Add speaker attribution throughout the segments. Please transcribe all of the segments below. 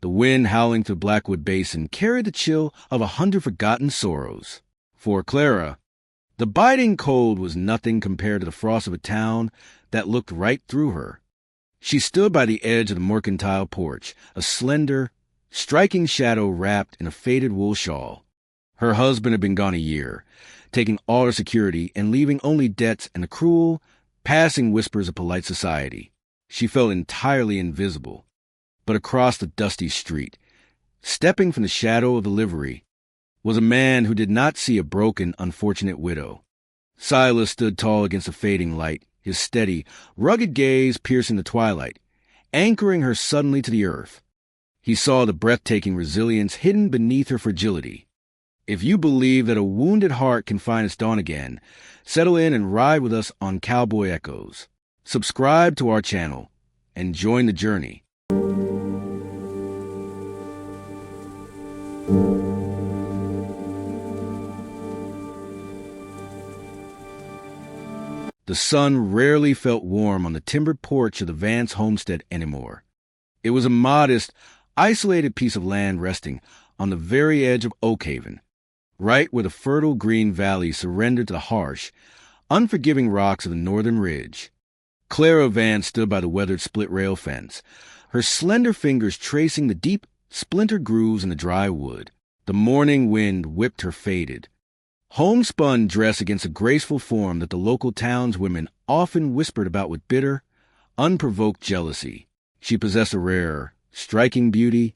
Speaker 1: The wind howling through Blackwood Basin carried the chill of 100 forgotten sorrows. For Clara, the biting cold was nothing compared to the frost of a town that looked right through her. She stood by the edge of the mercantile porch, a slender, striking shadow wrapped in a faded wool shawl. Her husband had been gone a year, taking all her security and leaving only debts and the cruel, passing whispers of polite society. She felt entirely invisible. But across the dusty street, stepping from the shadow of the livery, was a man who did not see a broken, unfortunate widow. Silas stood tall against the fading light, his steady, rugged gaze piercing the twilight, anchoring her suddenly to the earth. He saw the breathtaking resilience hidden beneath her fragility. If you believe that a wounded heart can find its dawn again, settle in and ride with us on Cowboy Echoes. Subscribe to our channel and join the journey. The sun rarely felt warm on the timbered porch of the Vance homestead anymore. It was a modest, isolated piece of land resting on the very edge of Oakhaven, right where the fertile green valley surrendered to the harsh, unforgiving rocks of the northern ridge. Clara Vance stood by the weathered split-rail fence, her slender fingers tracing the deep, splintered grooves in the dry wood. The morning wind whipped her faded, homespun dress against a graceful form that the local townswomen often whispered about with bitter, unprovoked jealousy. She possessed a rare, striking beauty,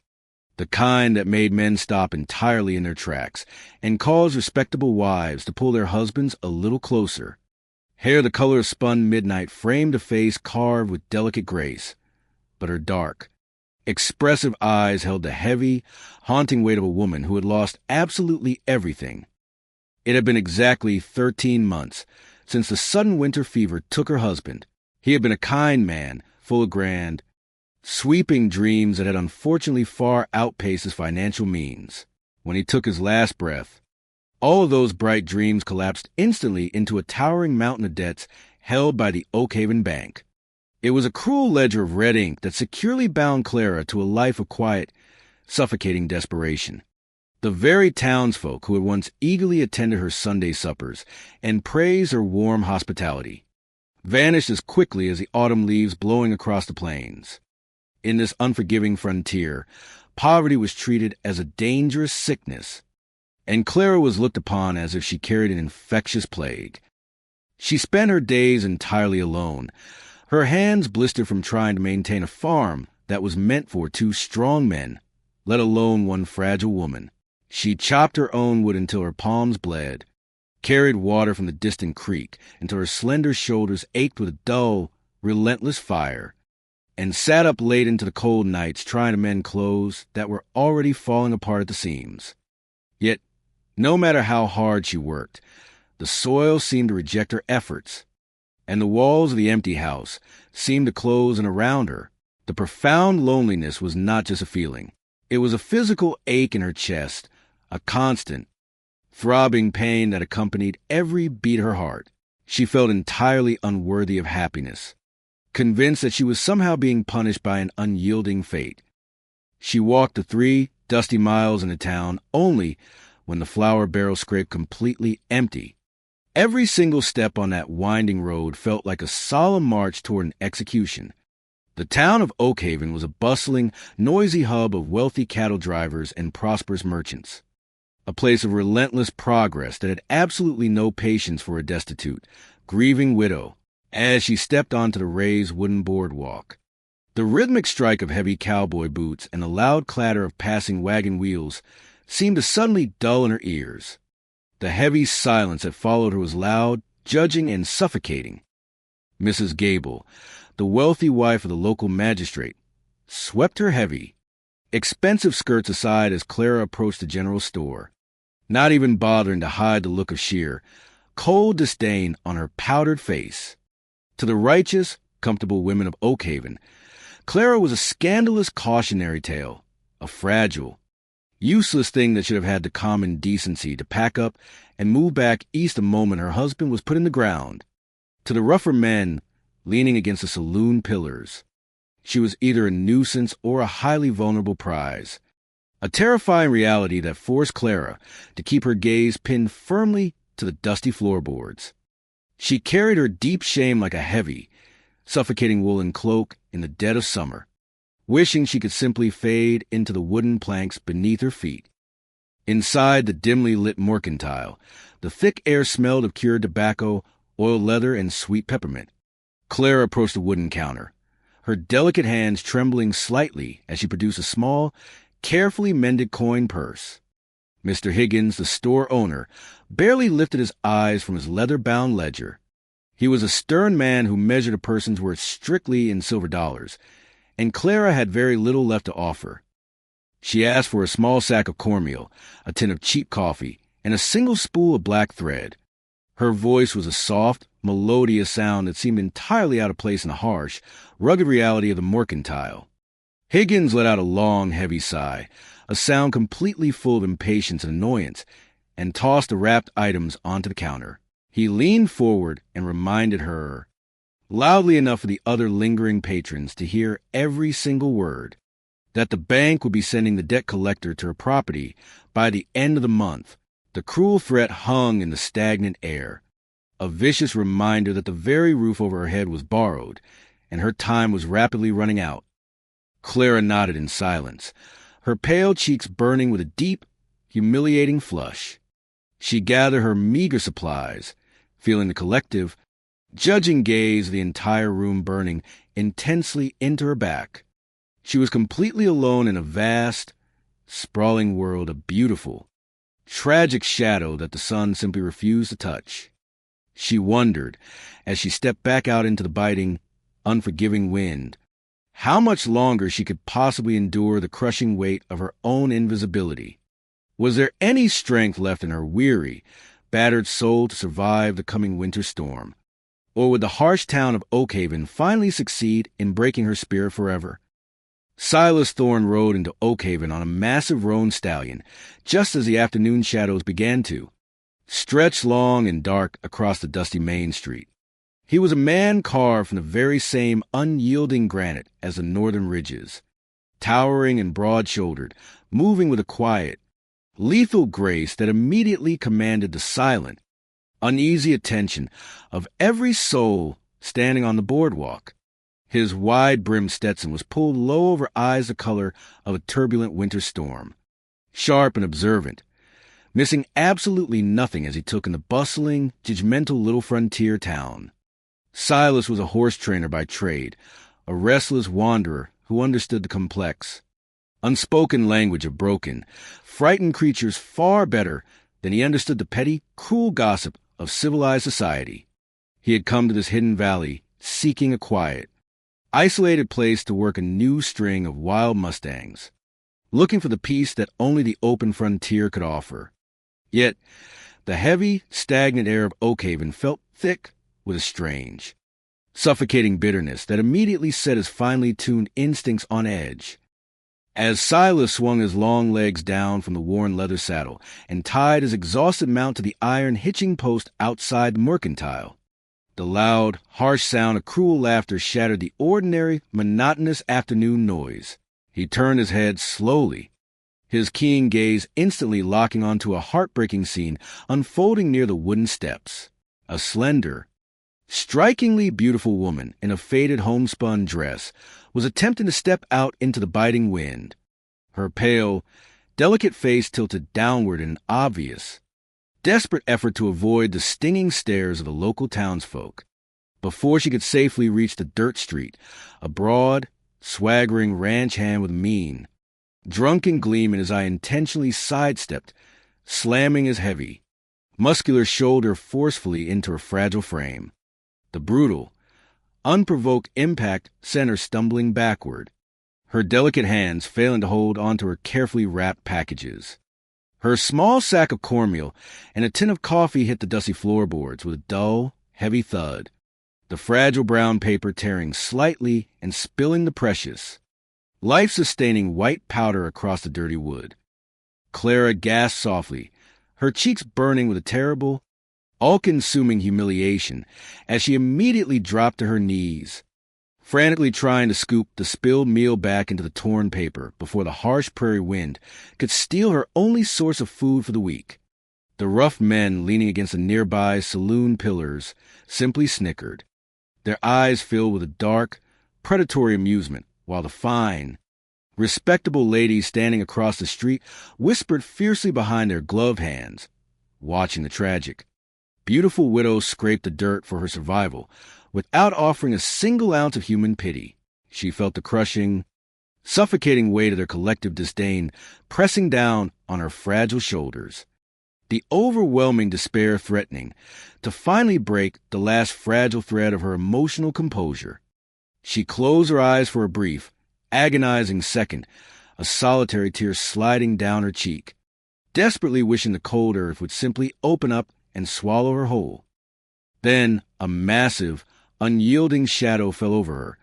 Speaker 1: the kind that made men stop entirely in their tracks and caused respectable wives to pull their husbands a little closer. Hair the color of spun midnight framed a face carved with delicate grace, but her dark, expressive eyes held the heavy, haunting weight of a woman who had lost absolutely everything. It had been exactly 13 months since the sudden winter fever took her husband. He had been a kind man, full of grand, sweeping dreams that had unfortunately far outpaced his financial means. When he took his last breath, all of those bright dreams collapsed instantly into a towering mountain of debts held by the Oakhaven Bank. It was a cruel ledger of red ink that securely bound Clara to a life of quiet, suffocating desperation. The very townsfolk who had once eagerly attended her Sunday suppers and praised her warm hospitality vanished as quickly as the autumn leaves blowing across the plains. In this unforgiving frontier, poverty was treated as a dangerous sickness, and Clara was looked upon as if she carried an infectious plague. She spent her days entirely alone, her hands blistered from trying to maintain a farm that was meant for 2 strong men, let alone 1 fragile woman. She chopped her own wood until her palms bled, carried water from the distant creek until her slender shoulders ached with a dull, relentless fire, and sat up late into the cold nights trying to mend clothes that were already falling apart at the seams. Yet, no matter how hard she worked, the soil seemed to reject her efforts, and the walls of the empty house seemed to close in around her. The profound loneliness was not just a feeling. It was a physical ache in her chest, a constant, throbbing pain that accompanied every beat of her heart. She felt entirely unworthy of happiness, convinced that she was somehow being punished by an unyielding fate. She walked the 3 dusty miles in the town only when the flour barrel scraped completely empty. Every single step on that winding road felt like a solemn march toward an execution. The town of Oakhaven was a bustling, noisy hub of wealthy cattle drivers and prosperous merchants, a place of relentless progress that had absolutely no patience for a destitute, grieving widow as she stepped onto the raised wooden boardwalk. The rhythmic strike of heavy cowboy boots and the loud clatter of passing wagon wheels seemed to suddenly dull in her ears. The heavy silence that followed her was loud, judging, and suffocating. Mrs. Gable, the wealthy wife of the local magistrate, swept her heavy, expensive skirts aside as Clara approached the general store, not even bothering to hide the look of sheer, cold disdain on her powdered face. To the righteous, comfortable women of Oakhaven, Clara was a scandalous cautionary tale, a fragile, useless thing that should have had the common decency to pack up and move back east the moment her husband was put in the ground. To the rougher men leaning against the saloon pillars, She was either a nuisance or a highly vulnerable prize. A terrifying reality that forced Clara to keep her gaze pinned firmly to the dusty floorboards. She carried her deep shame like a heavy, suffocating woolen cloak in the dead of summer, wishing she could simply fade into the wooden planks beneath her feet. Inside the dimly lit mercantile, the thick air smelled of cured tobacco, oiled leather, and sweet peppermint. Clara approached the wooden counter, her delicate hands trembling slightly as she produced a small, carefully mended coin purse. Mr. Higgins, the store owner, barely lifted his eyes from his leather-bound ledger. He was a stern man who measured a person's worth strictly in silver dollars, and Clara had very little left to offer. She asked for a small sack of cornmeal, a tin of cheap coffee, and a single spool of black thread. Her voice was a soft, melodious sound that seemed entirely out of place in the harsh, rugged reality of the mercantile. Higgins let out a long, heavy sigh, a sound completely full of impatience and annoyance, and tossed the wrapped items onto the counter. He leaned forward and reminded her, loudly enough for the other lingering patrons to hear every single word, that the bank would be sending the debt collector to her property by the end of the month. The cruel threat hung in the stagnant air, a vicious reminder that the very roof over her head was borrowed, and her time was rapidly running out. Clara nodded in silence, her pale cheeks burning with a deep, humiliating flush. She gathered her meager supplies, feeling the collective, judging gaze of the entire room burning intensely into her back. She was completely alone in a vast, sprawling world of beautiful, tragic shadow that the sun simply refused to touch. She wondered, as she stepped back out into the biting, unforgiving wind, how much longer she could possibly endure the crushing weight of her own invisibility. Was there any strength left in her weary, battered soul to survive the coming winter storm? Or would the harsh town of Oakhaven finally succeed in breaking her spirit forever? Silas Thorne rode into Oakhaven on a massive roan stallion, just as the afternoon shadows began to stretch long and dark across the dusty Main Street. He was a man carved from the very same unyielding granite as the northern ridges, towering and broad-shouldered, moving with a quiet, lethal grace that immediately commanded the silent, uneasy attention of every soul standing on the boardwalk. His wide-brimmed Stetson was pulled low over eyes the color of a turbulent winter storm, sharp and observant, missing absolutely nothing as he took in the bustling, judgmental little frontier town. Silas was a horse trainer by trade, a restless wanderer who understood the complex, unspoken language of broken, frightened creatures far better than he understood the petty, cruel gossip of civilized society. He had come to this hidden valley seeking a quiet, isolated place to work a new string of wild mustangs, looking for the peace that only the open frontier could offer. Yet, the heavy, stagnant air of Oakhaven felt thick with a strange, suffocating bitterness that immediately set his finely tuned instincts on edge. As Silas swung his long legs down from the worn leather saddle and tied his exhausted mount to the iron hitching post outside the mercantile, the loud, harsh sound of cruel laughter shattered the ordinary, monotonous afternoon noise. He turned his head slowly, his keen gaze instantly locking onto a heartbreaking scene unfolding near the wooden steps. A slender, strikingly beautiful woman in a faded homespun dress was attempting to step out into the biting wind, her pale, delicate face tilted downward in an obvious, desperate effort to avoid the stinging stares of the local townsfolk. Before she could safely reach the dirt street, a broad, swaggering ranch hand with a mean, drunken gleam in his eye intentionally sidestepped, slamming his heavy, muscular shoulder forcefully into her fragile frame. The brutal, unprovoked impact sent her stumbling backward, her delicate hands failing to hold onto her carefully wrapped packages. Her small sack of cornmeal and a tin of coffee hit the dusty floorboards with a dull, heavy thud, the fragile brown paper tearing slightly and spilling the precious, life-sustaining white powder across the dirty wood. Clara gasped softly, her cheeks burning with a terrible, all-consuming humiliation as she immediately dropped to her knees, frantically trying to scoop the spilled meal back into the torn paper before the harsh prairie wind could steal her only source of food for the week. The rough men leaning against the nearby saloon pillars simply snickered, their eyes filled with a dark, predatory amusement, while the fine, respectable ladies standing across the street whispered fiercely behind their gloved hands, watching the tragic. Beautiful widow scraped the dirt for her survival without offering a single ounce of human pity. She felt the crushing, suffocating weight of their collective disdain pressing down on her fragile shoulders, the overwhelming despair threatening to finally break the last fragile thread of her emotional composure. She closed her eyes for a brief, agonizing second, a solitary tear sliding down her cheek, desperately wishing the cold earth would simply open up and swallow her whole. Then a massive, unyielding shadow fell over her,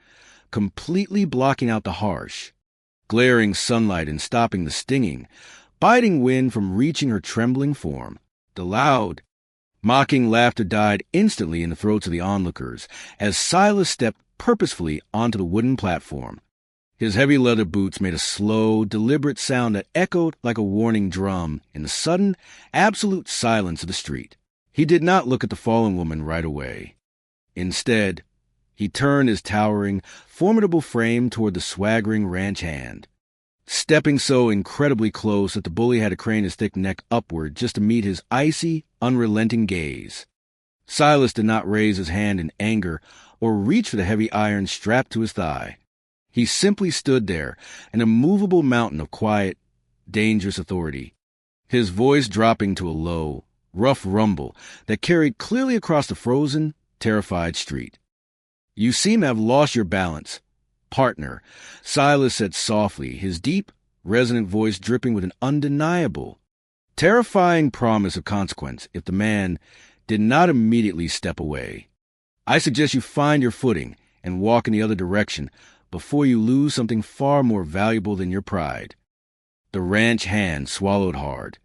Speaker 1: completely blocking out the harsh, glaring sunlight and stopping the stinging, biting wind from reaching her trembling form. The loud, mocking laughter died instantly in the throats of the onlookers as Silas stepped purposefully onto the wooden platform. His heavy leather boots made a slow, deliberate sound that echoed like a warning drum in the sudden, absolute silence of the street. He did not look at the fallen woman right away. Instead, he turned his towering, formidable frame toward the swaggering ranch hand, stepping so incredibly close that the bully had to crane his thick neck upward just to meet his icy, unrelenting gaze. Silas did not raise his hand in anger or reach for the heavy iron strapped to his thigh. He simply stood there, an immovable mountain of quiet, dangerous authority, his voice dropping to a low, rough rumble that carried clearly across the frozen, terrified street. "You seem to have lost your balance, partner," Silas said softly, his deep, resonant voice dripping with an undeniable, terrifying promise of consequence if the man did not immediately step away. "I suggest you find your footing and walk in the other direction before you lose something far more valuable than your pride." The ranch hand swallowed hard,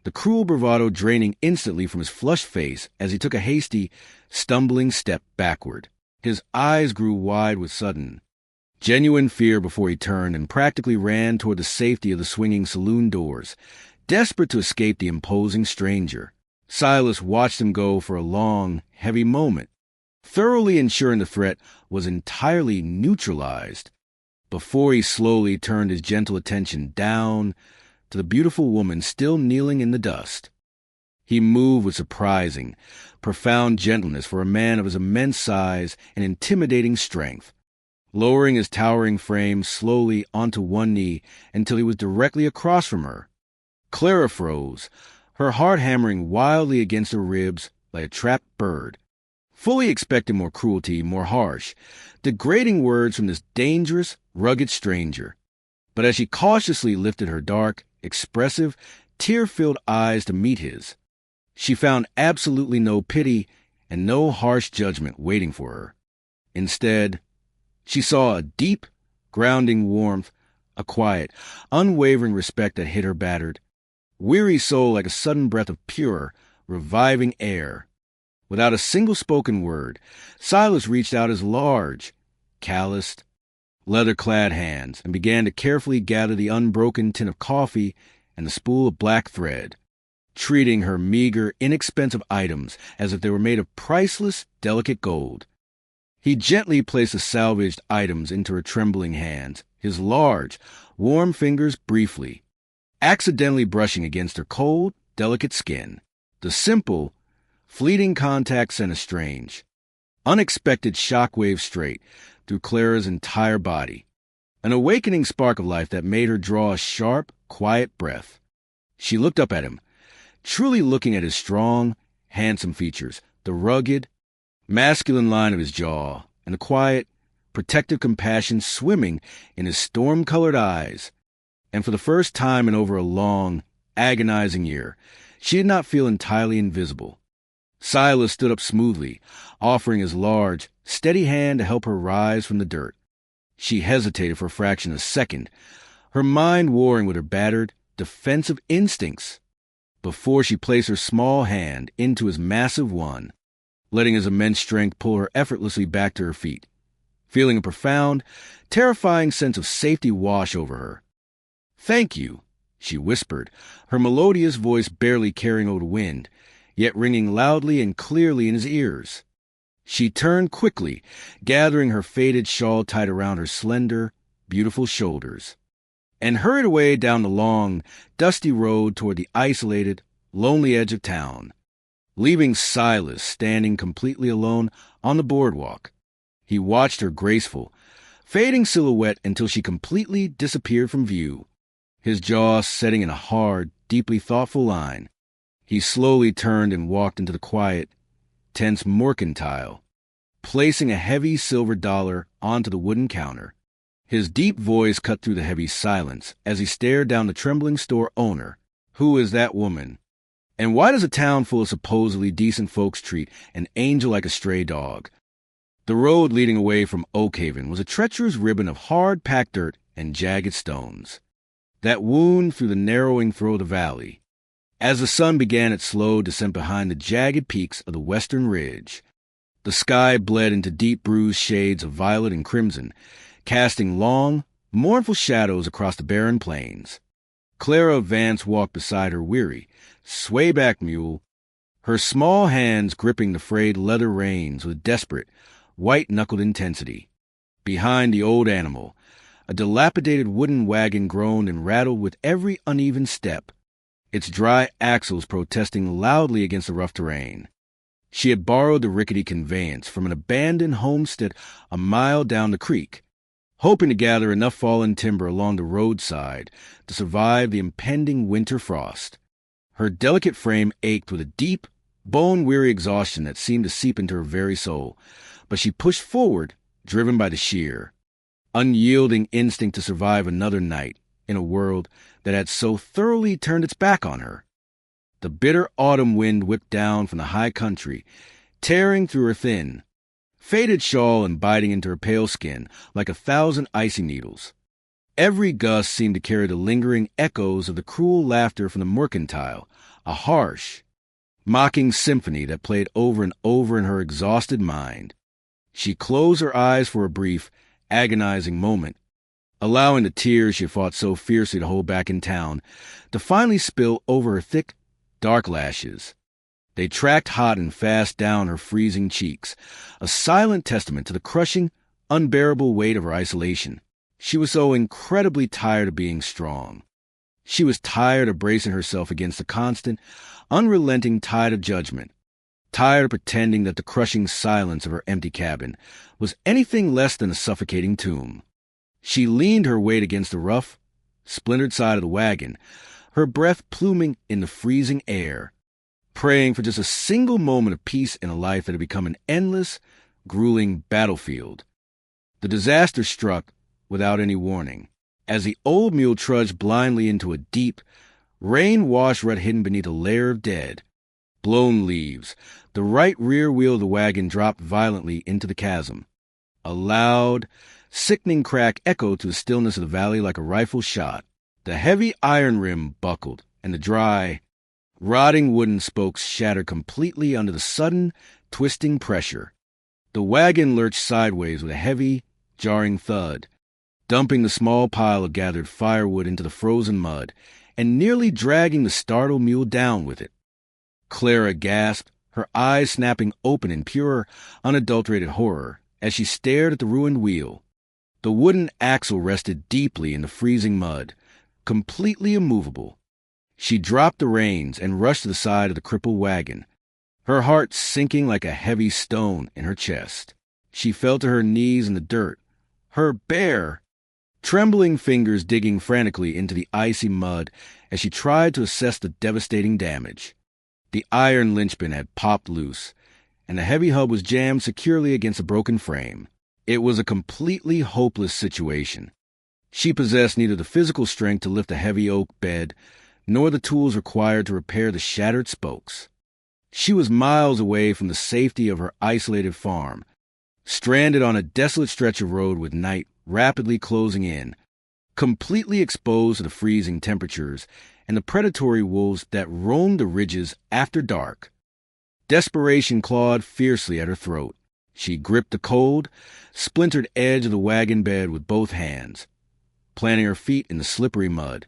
Speaker 1: the cruel bravado draining instantly from his flushed face as he took a hasty, stumbling step backward. His eyes grew wide with sudden, genuine fear before he turned and practically ran toward the safety of the swinging saloon doors, desperate to escape the imposing stranger. Silas watched him go for a long, heavy moment, thoroughly ensuring the threat was entirely neutralized, before he slowly turned his gentle attention down to the beautiful woman still kneeling in the dust. He moved with surprising, profound gentleness for a man of his immense size and intimidating strength, lowering his towering frame slowly onto one knee until he was directly across from her. Clara froze, her heart hammering wildly against her ribs like a trapped bird, fully expecting more cruelty, more harsh, degrading words from this dangerous, rugged stranger. But as she cautiously lifted her dark, expressive, tear-filled eyes to meet his, she found absolutely no pity and no harsh judgment waiting for her. Instead, she saw a deep, grounding warmth, a quiet, unwavering respect that hit her battered, weary soul like a sudden breath of pure, reviving air. Without a single spoken word, Silas reached out his large, calloused, leather-clad hands and began to carefully gather the unbroken tin of coffee and the spool of black thread, treating her meager, inexpensive items as if they were made of priceless, delicate gold. He gently placed the salvaged items into her trembling hands, his large, warm fingers briefly, accidentally brushing against her cold, delicate skin. The simple, fleeting contact sent a strange, unexpected shockwave straight through Clara's entire body, an awakening spark of life that made her draw a sharp, quiet breath. She looked up at him, truly looking at his strong, handsome features, the rugged, masculine line of his jaw, and the quiet, protective compassion swimming in his storm-colored eyes. And for the first time in over a long, agonizing year, she did not feel entirely invisible. Silas stood up smoothly, offering his large, steady hand to help her rise from the dirt. She hesitated for a fraction of a second, her mind warring with her battered, defensive instincts, before she placed her small hand into his massive one, letting his immense strength pull her effortlessly back to her feet. feeling a profound, terrifying sense of safety wash over her. "Thank you," she whispered, her melodious voice barely carrying over the wind, yet ringing loudly and clearly in his ears. She turned quickly, gathering her faded shawl tight around her slender, beautiful shoulders, and hurried away down the long, dusty road toward the isolated, lonely edge of town, leaving Silas standing completely alone on the boardwalk. He watched her graceful, fading silhouette until she completely disappeared from view, his jaw setting in a hard, deeply thoughtful line. He slowly turned and walked into the quiet, tense mercantile, placing a heavy silver dollar onto the wooden counter. His deep voice cut through the heavy silence as he stared down the trembling store owner. Who is that woman? And why does a town full of supposedly decent folks treat an angel like a stray dog? The road leading away from Oakhaven was a treacherous ribbon of hard-packed dirt and jagged stones that wound through the narrowing throat of the valley. As the sun began its slow descent behind the jagged peaks of the western ridge, the sky bled into deep bruised shades of violet and crimson, casting long, mournful shadows across the barren plains. Clara Vance walked beside her weary, sway-back mule, her small hands gripping the frayed leather reins with desperate, white-knuckled intensity. Behind the old animal, a dilapidated wooden wagon groaned and rattled with every uneven step, its dry axles protesting loudly against the rough terrain. She had borrowed the rickety conveyance from an abandoned homestead a mile down the creek, hoping to gather enough fallen timber along the roadside to survive the impending winter frost. Her delicate frame ached with a deep, bone-weary exhaustion that seemed to seep into her very soul, but she pushed forward, driven by the sheer, unyielding instinct to survive another night in a world that had so thoroughly turned its back on her. The bitter autumn wind whipped down from the high country, tearing through her thin, faded shawl and biting into her pale skin like 1,000 icy needles. Every gust seemed to carry the lingering echoes of the cruel laughter from the mercantile, a harsh, mocking symphony that played over and over in her exhausted mind. She closed her eyes for a brief, agonizing moment, allowing the tears she had fought so fiercely to hold back in town to finally spill over her thick, dark lashes. They tracked hot and fast down her freezing cheeks, a silent testament to the crushing, unbearable weight of her isolation. She was so incredibly tired of being strong. She was tired of bracing herself against the constant, unrelenting tide of judgment, tired of pretending that the crushing silence of her empty cabin was anything less than a suffocating tomb. She leaned her weight against the rough, splintered side of the wagon, her breath pluming in the freezing air, praying for just a single moment of peace in a life that had become an endless, grueling battlefield. The disaster struck without any warning, as the old mule trudged blindly into a deep, rain-washed rut hidden beneath a layer of dead, blown leaves. The right rear wheel of the wagon dropped violently into the chasm. A loud, sickening crack echoed through the stillness of the valley like a rifle shot. The heavy iron rim buckled, and the dry, rotting wooden spokes shattered completely under the sudden, twisting pressure. The wagon lurched sideways with a heavy, jarring thud, dumping the small pile of gathered firewood into the frozen mud and nearly dragging the startled mule down with it. Clara gasped, her eyes snapping open in pure, unadulterated horror as she stared at the ruined wheel. The wooden axle rested deeply in the freezing mud, completely immovable. She dropped the reins and rushed to the side of the crippled wagon, her heart sinking like a heavy stone in her chest. She fell to her knees in the dirt, her bare, trembling fingers digging frantically into the icy mud as she tried to assess the devastating damage. The iron linchpin had popped loose, and the heavy hub was jammed securely against a broken frame. It was a completely hopeless situation. She possessed neither the physical strength to lift a heavy oak bed, nor the tools required to repair the shattered spokes. She was miles away from the safety of her isolated farm, stranded on a desolate stretch of road with night rapidly closing in, completely exposed to the freezing temperatures and the predatory wolves that roamed the ridges after dark. Desperation clawed fiercely at her throat. She gripped the cold, splintered edge of the wagon bed with both hands, planting her feet in the slippery mud,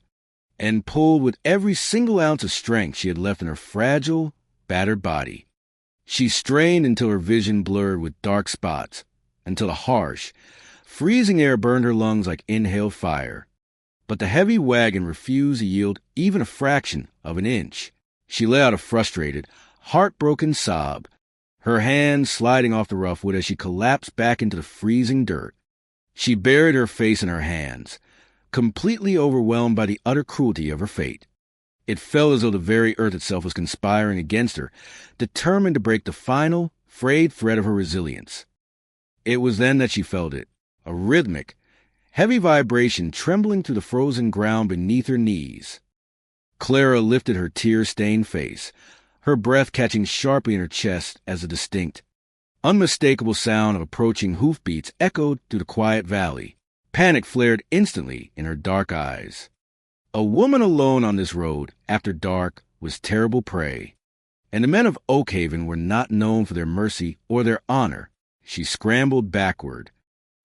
Speaker 1: and pulled with every single ounce of strength she had left in her fragile, battered body. She strained until her vision blurred with dark spots, until the harsh, freezing air burned her lungs like inhaled fire. But the heavy wagon refused to yield even a fraction of an inch. She let out a frustrated, heartbroken sob, her hands sliding off the rough wood as she collapsed back into the freezing dirt. She buried her face in her hands, completely overwhelmed by the utter cruelty of her fate. It felt as though the very earth itself was conspiring against her, determined to break the final, frayed thread of her resilience. It was then that she felt it, a rhythmic, heavy vibration trembling through the frozen ground beneath her knees. Clara lifted her tear-stained face, her breath catching sharply in her chest as a distinct, unmistakable sound of approaching hoofbeats echoed through the quiet valley. Panic flared instantly in her dark eyes. A woman alone on this road, after dark, was terrible prey, and the men of Oakhaven were not known for their mercy or their honor. She scrambled backward,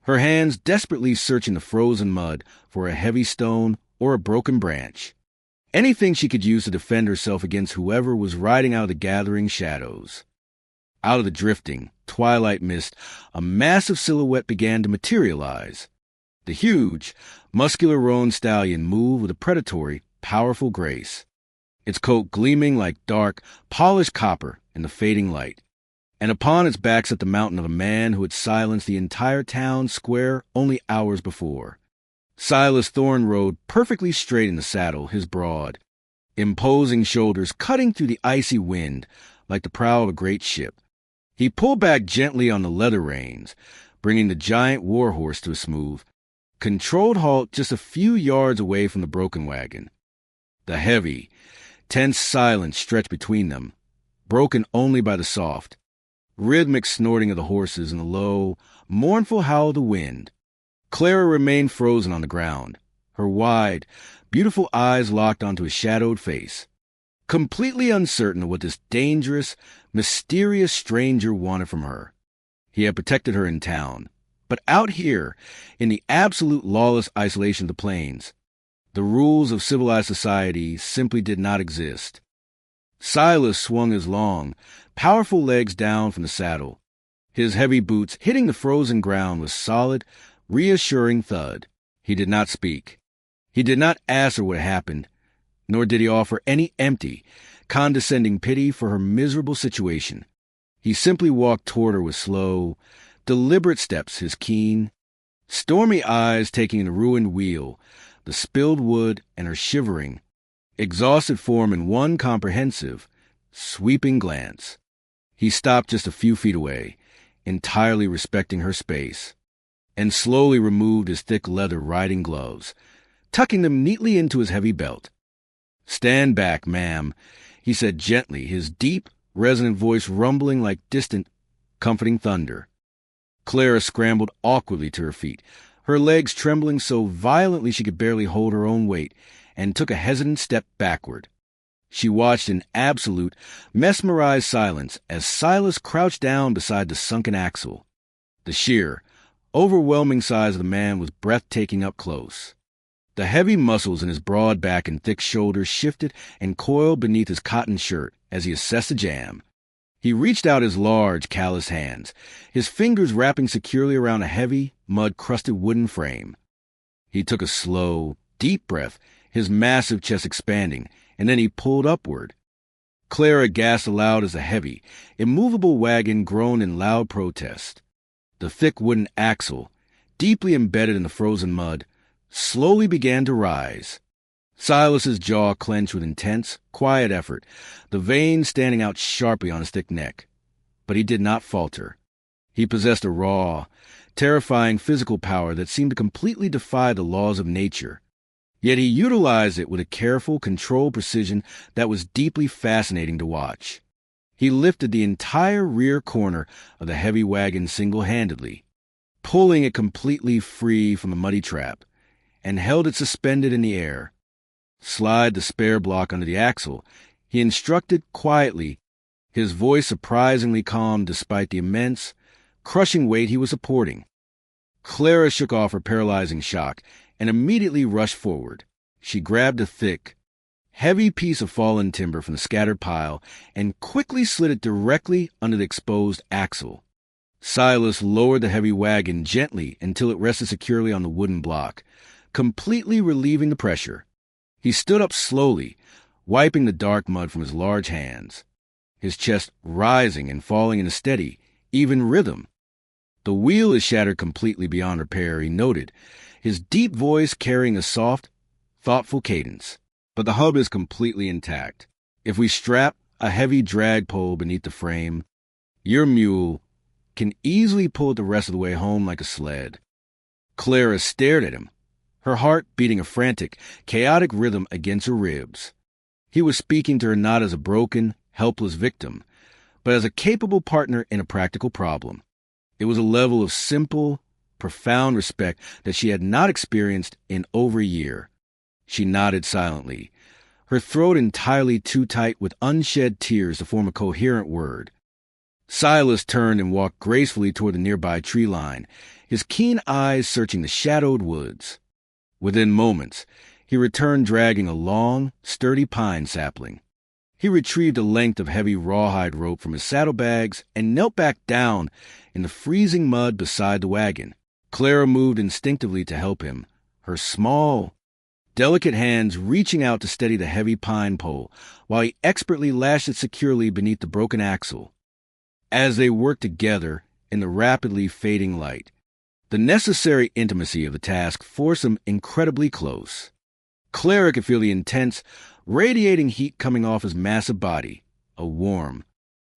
Speaker 1: her hands desperately searching the frozen mud for a heavy stone or a broken branch. Anything she could use to defend herself against whoever was riding out of the gathering shadows. Out of the drifting, twilight mist, a massive silhouette began to materialize. The huge, muscular roan stallion moved with a predatory, powerful grace, its coat gleaming like dark, polished copper in the fading light. And upon its back sat the mountain of a man who had silenced the entire town square only hours before. Silas Thorne rode perfectly straight in the saddle, his broad, imposing shoulders cutting through the icy wind like the prow of a great ship. He pulled back gently on the leather reins, bringing the giant warhorse to a smooth, controlled halt just a few yards away from the broken wagon. The heavy, tense silence stretched between them, broken only by the soft, rhythmic snorting of the horses and the low, mournful howl of the wind. Clara remained frozen on the ground, her wide, beautiful eyes locked onto his shadowed face, completely uncertain of what this dangerous, mysterious stranger wanted from her. He had protected her in town, but out here, in the absolute lawless isolation of the plains, the rules of civilized society simply did not exist. Silas swung his long, powerful legs down from the saddle, his heavy boots hitting the frozen ground with solid, reassuring thud. He did not speak. He did not ask her what happened, nor did he offer any empty, condescending pity for her miserable situation. He simply walked toward her with slow, deliberate steps, his keen, stormy eyes taking in the ruined wheel, the spilled wood, and her shivering, exhausted form in one comprehensive, sweeping glance. He stopped just a few feet away, entirely respecting her space, and slowly removed his thick leather riding gloves, tucking them neatly into his heavy belt. "Stand back, ma'am," he said gently, his deep, resonant voice rumbling like distant, comforting thunder. Clara scrambled awkwardly to her feet, her legs trembling so violently she could barely hold her own weight, and took a hesitant step backward. She watched in absolute, mesmerized silence as Silas crouched down beside the sunken axle. The sheer, overwhelming size of the man was breathtaking up close. The heavy muscles in his broad back and thick shoulders shifted and coiled beneath his cotton shirt as he assessed the jam. He reached out his large, calloused hands, his fingers wrapping securely around a heavy, mud-crusted wooden frame. He took a slow, deep breath, his massive chest expanding, and then he pulled upward. Clara gasped aloud as a heavy, immovable wagon groaned in loud protest. The thick wooden axle, deeply embedded in the frozen mud, slowly began to rise. Silas's jaw clenched with intense, quiet effort, the veins standing out sharply on his thick neck. But he did not falter. He possessed a raw, terrifying physical power that seemed to completely defy the laws of nature. Yet he utilized it with a careful, controlled precision that was deeply fascinating to watch. He lifted the entire rear corner of the heavy wagon single-handedly, pulling it completely free from the muddy trap, and held it suspended in the air. "Slide the spare block under the axle," he instructed quietly, his voice surprisingly calm despite the immense, crushing weight he was supporting. Clara shook off her paralyzing shock and immediately rushed forward. She grabbed a thick, heavy piece of fallen timber from the scattered pile and quickly slid it directly under the exposed axle. Silas lowered the heavy wagon gently until it rested securely on the wooden block, completely relieving the pressure. He stood up slowly, wiping the dark mud from his large hands, his chest rising and falling in a steady, even rhythm. The wheel is shattered completely beyond repair, he noted, his deep voice carrying a soft, thoughtful cadence. But the hub is completely intact. If we strap a heavy drag pole beneath the frame, your mule can easily pull it the rest of the way home like a sled. Clara stared at him, her heart beating a frantic, chaotic rhythm against her ribs. He was speaking to her not as a broken, helpless victim, but as a capable partner in a practical problem. It was a level of simple, profound respect that she had not experienced in over a year. She nodded silently, her throat entirely too tight with unshed tears to form a coherent word. Silas turned and walked gracefully toward the nearby tree line, his keen eyes searching the shadowed woods. Within moments, he returned dragging a long, sturdy pine sapling. He retrieved a length of heavy rawhide rope from his saddlebags and knelt back down in the freezing mud beside the wagon. Clara moved instinctively to help him, her small, delicate hands reaching out to steady the heavy pine pole while he expertly lashed it securely beneath the broken axle. As they worked together in the rapidly fading light, the necessary intimacy of the task forced them incredibly close. Clara could feel the intense, radiating heat coming off his massive body, a warm,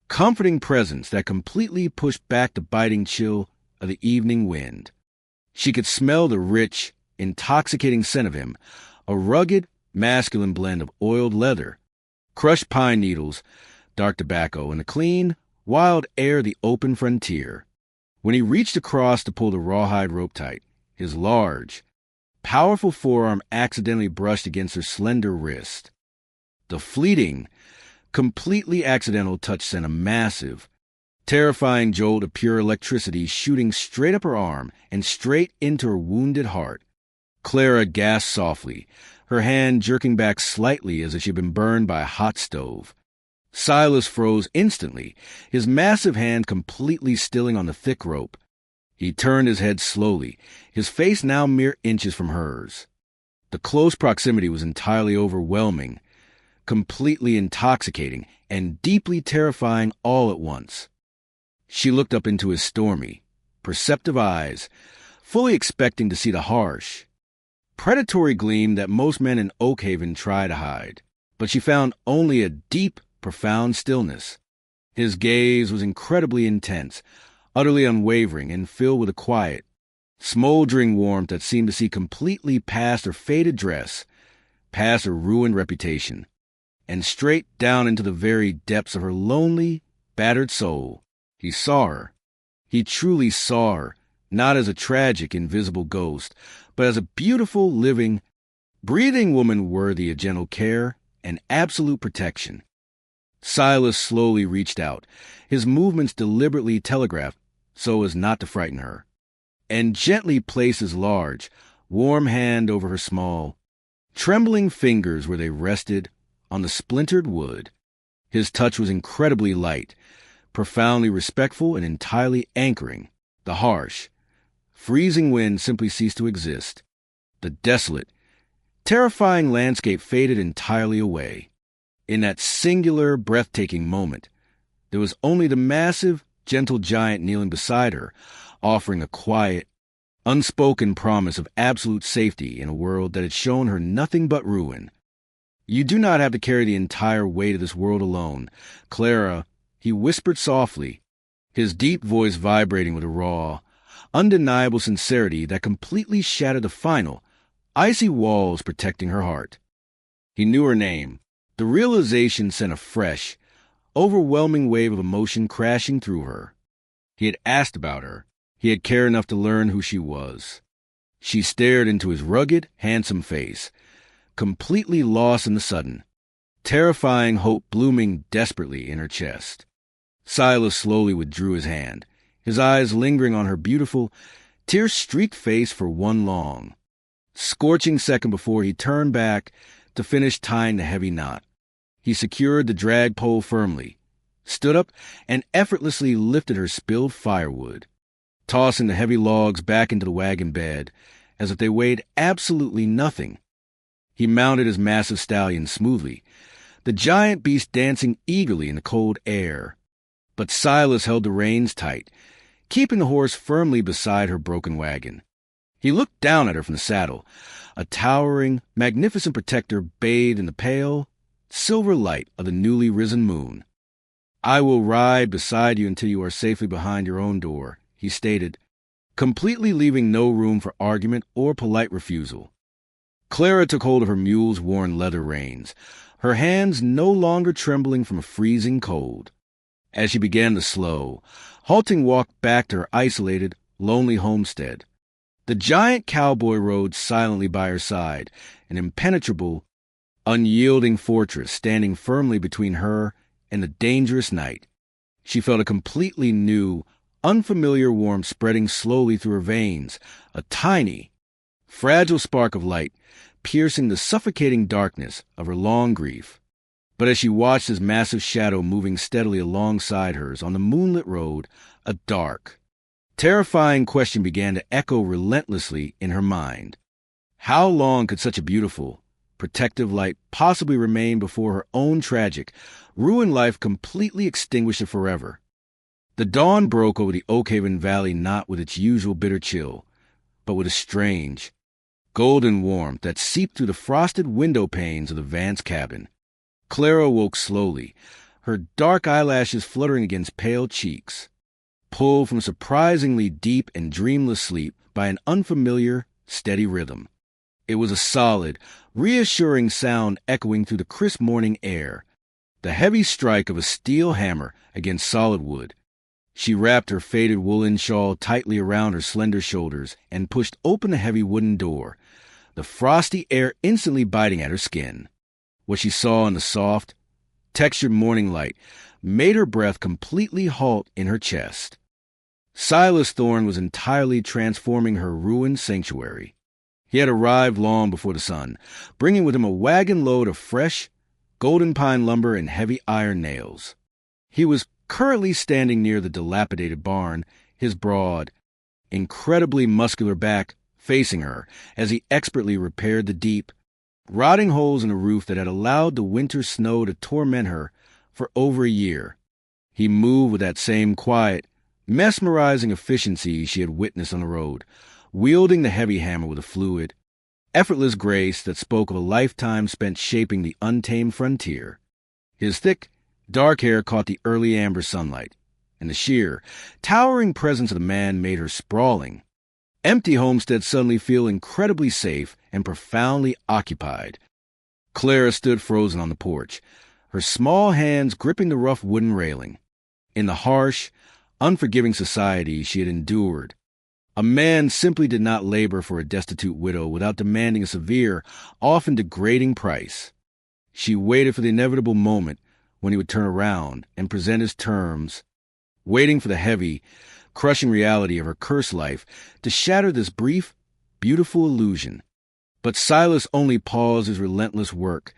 Speaker 1: comforting presence that completely pushed back the biting chill of the evening wind. She could smell the rich, intoxicating scent of him, a rugged, masculine blend of oiled leather, crushed pine needles, dark tobacco, and the clean, wild air of the open frontier. When he reached across to pull the rawhide rope tight, his large, powerful forearm accidentally brushed against her slender wrist. The fleeting, completely accidental touch sent a massive, terrifying jolt of pure electricity shooting straight up her arm and straight into her wounded heart. Clara gasped softly, her hand jerking back slightly as if she had been burned by a hot stove. Silas froze instantly, his massive hand completely stilling on the thick rope. He turned his head slowly, his face now mere inches from hers. The close proximity was entirely overwhelming, completely intoxicating, and deeply terrifying all at once. She looked up into his stormy, perceptive eyes, fully expecting to see the harsh, predatory gleam that most men in Oakhaven try to hide. But she found only a deep, profound stillness. His gaze was incredibly intense, utterly unwavering, and filled with a quiet, smoldering warmth that seemed to see completely past her faded dress, past her ruined reputation, and straight down into the very depths of her lonely, battered soul. He saw her. He truly saw her, not as a tragic, invisible ghost, but as a beautiful, living, breathing woman worthy of gentle care and absolute protection. Silas slowly reached out, his movements deliberately telegraphed so as not to frighten her, and gently placed his large, warm hand over her small, trembling fingers where they rested on the splintered wood. His touch was incredibly light, profoundly respectful, and entirely anchoring. The harsh, freezing wind simply ceased to exist. The desolate, terrifying landscape faded entirely away. In that singular, breathtaking moment, there was only the massive, gentle giant kneeling beside her, offering a quiet, unspoken promise of absolute safety in a world that had shown her nothing but ruin. "You do not have to carry the entire weight of this world alone, Clara," he whispered softly, his deep voice vibrating with a raw, undeniable sincerity that completely shattered the final, icy walls protecting her heart. He knew her name. The realization sent a fresh, overwhelming wave of emotion crashing through her. He had asked about her. He had cared enough to learn who she was. She stared into his rugged, handsome face, completely lost in the sudden, terrifying hope blooming desperately in her chest. Silas slowly withdrew his hand, his eyes lingering on her beautiful, tear-streaked face for one long, scorching second before he turned back to finish tying the heavy knot. He secured the drag pole firmly, stood up, and effortlessly lifted her spilled firewood, tossing the heavy logs back into the wagon bed as if they weighed absolutely nothing. He mounted his massive stallion smoothly, the giant beast dancing eagerly in the cold air. But Silas held the reins tight, keeping the horse firmly beside her broken wagon. He looked down at her from the saddle, a towering, magnificent protector bathed in the pale, silver light of the newly risen moon. "I will ride beside you until you are safely behind your own door," he stated, completely leaving no room for argument or polite refusal. Clara took hold of her mule's worn leather reins, her hands no longer trembling from a freezing cold. As she began the slow, halting walk back to her isolated, lonely homestead, the giant cowboy rode silently by her side, an impenetrable, unyielding fortress standing firmly between her and the dangerous night. She felt a completely new, unfamiliar warmth spreading slowly through her veins, a tiny, fragile spark of light piercing the suffocating darkness of her long grief. But as she watched his massive shadow moving steadily alongside hers on the moonlit road, a dark, terrifying question began to echo relentlessly in her mind. How long could such a beautiful, protective light possibly remain before her own tragic, ruined life completely extinguished it forever? The dawn broke over the Oakhaven Valley not with its usual bitter chill, but with a strange, golden warmth that seeped through the frosted window panes of the Vance cabin. Clara awoke slowly, her dark eyelashes fluttering against pale cheeks, pulled from surprisingly deep and dreamless sleep by an unfamiliar, steady rhythm. It was a solid, reassuring sound echoing through the crisp morning air, the heavy strike of a steel hammer against solid wood. She wrapped her faded woolen shawl tightly around her slender shoulders and pushed open the heavy wooden door, the frosty air instantly biting at her skin. What she saw in the soft, textured morning light made her breath completely halt in her chest. Silas Thorne was entirely transforming her ruined sanctuary. He had arrived long before the sun, bringing with him a wagon load of fresh, golden pine lumber and heavy iron nails. He was currently standing near the dilapidated barn, his broad, incredibly muscular back facing her as he expertly repaired the deep, rotting holes in the roof that had allowed the winter snow to torment her for over a year. He moved with that same quiet, mesmerizing efficiency she had witnessed on the road, wielding the heavy hammer with a fluid, effortless grace that spoke of a lifetime spent shaping the untamed frontier. His thick, dark hair caught the early amber sunlight, and the sheer, towering presence of the man made her sprawling, empty homestead suddenly feel incredibly safe and profoundly occupied. Clara stood frozen on the porch, her small hands gripping the rough wooden railing. In the harsh, unforgiving society she had endured, a man simply did not labor for a destitute widow without demanding a severe, often degrading price. She waited for the inevitable moment when he would turn around and present his terms, waiting for the heavy, crushing reality of her cursed life to shatter this brief, beautiful illusion. But Silas only paused his relentless work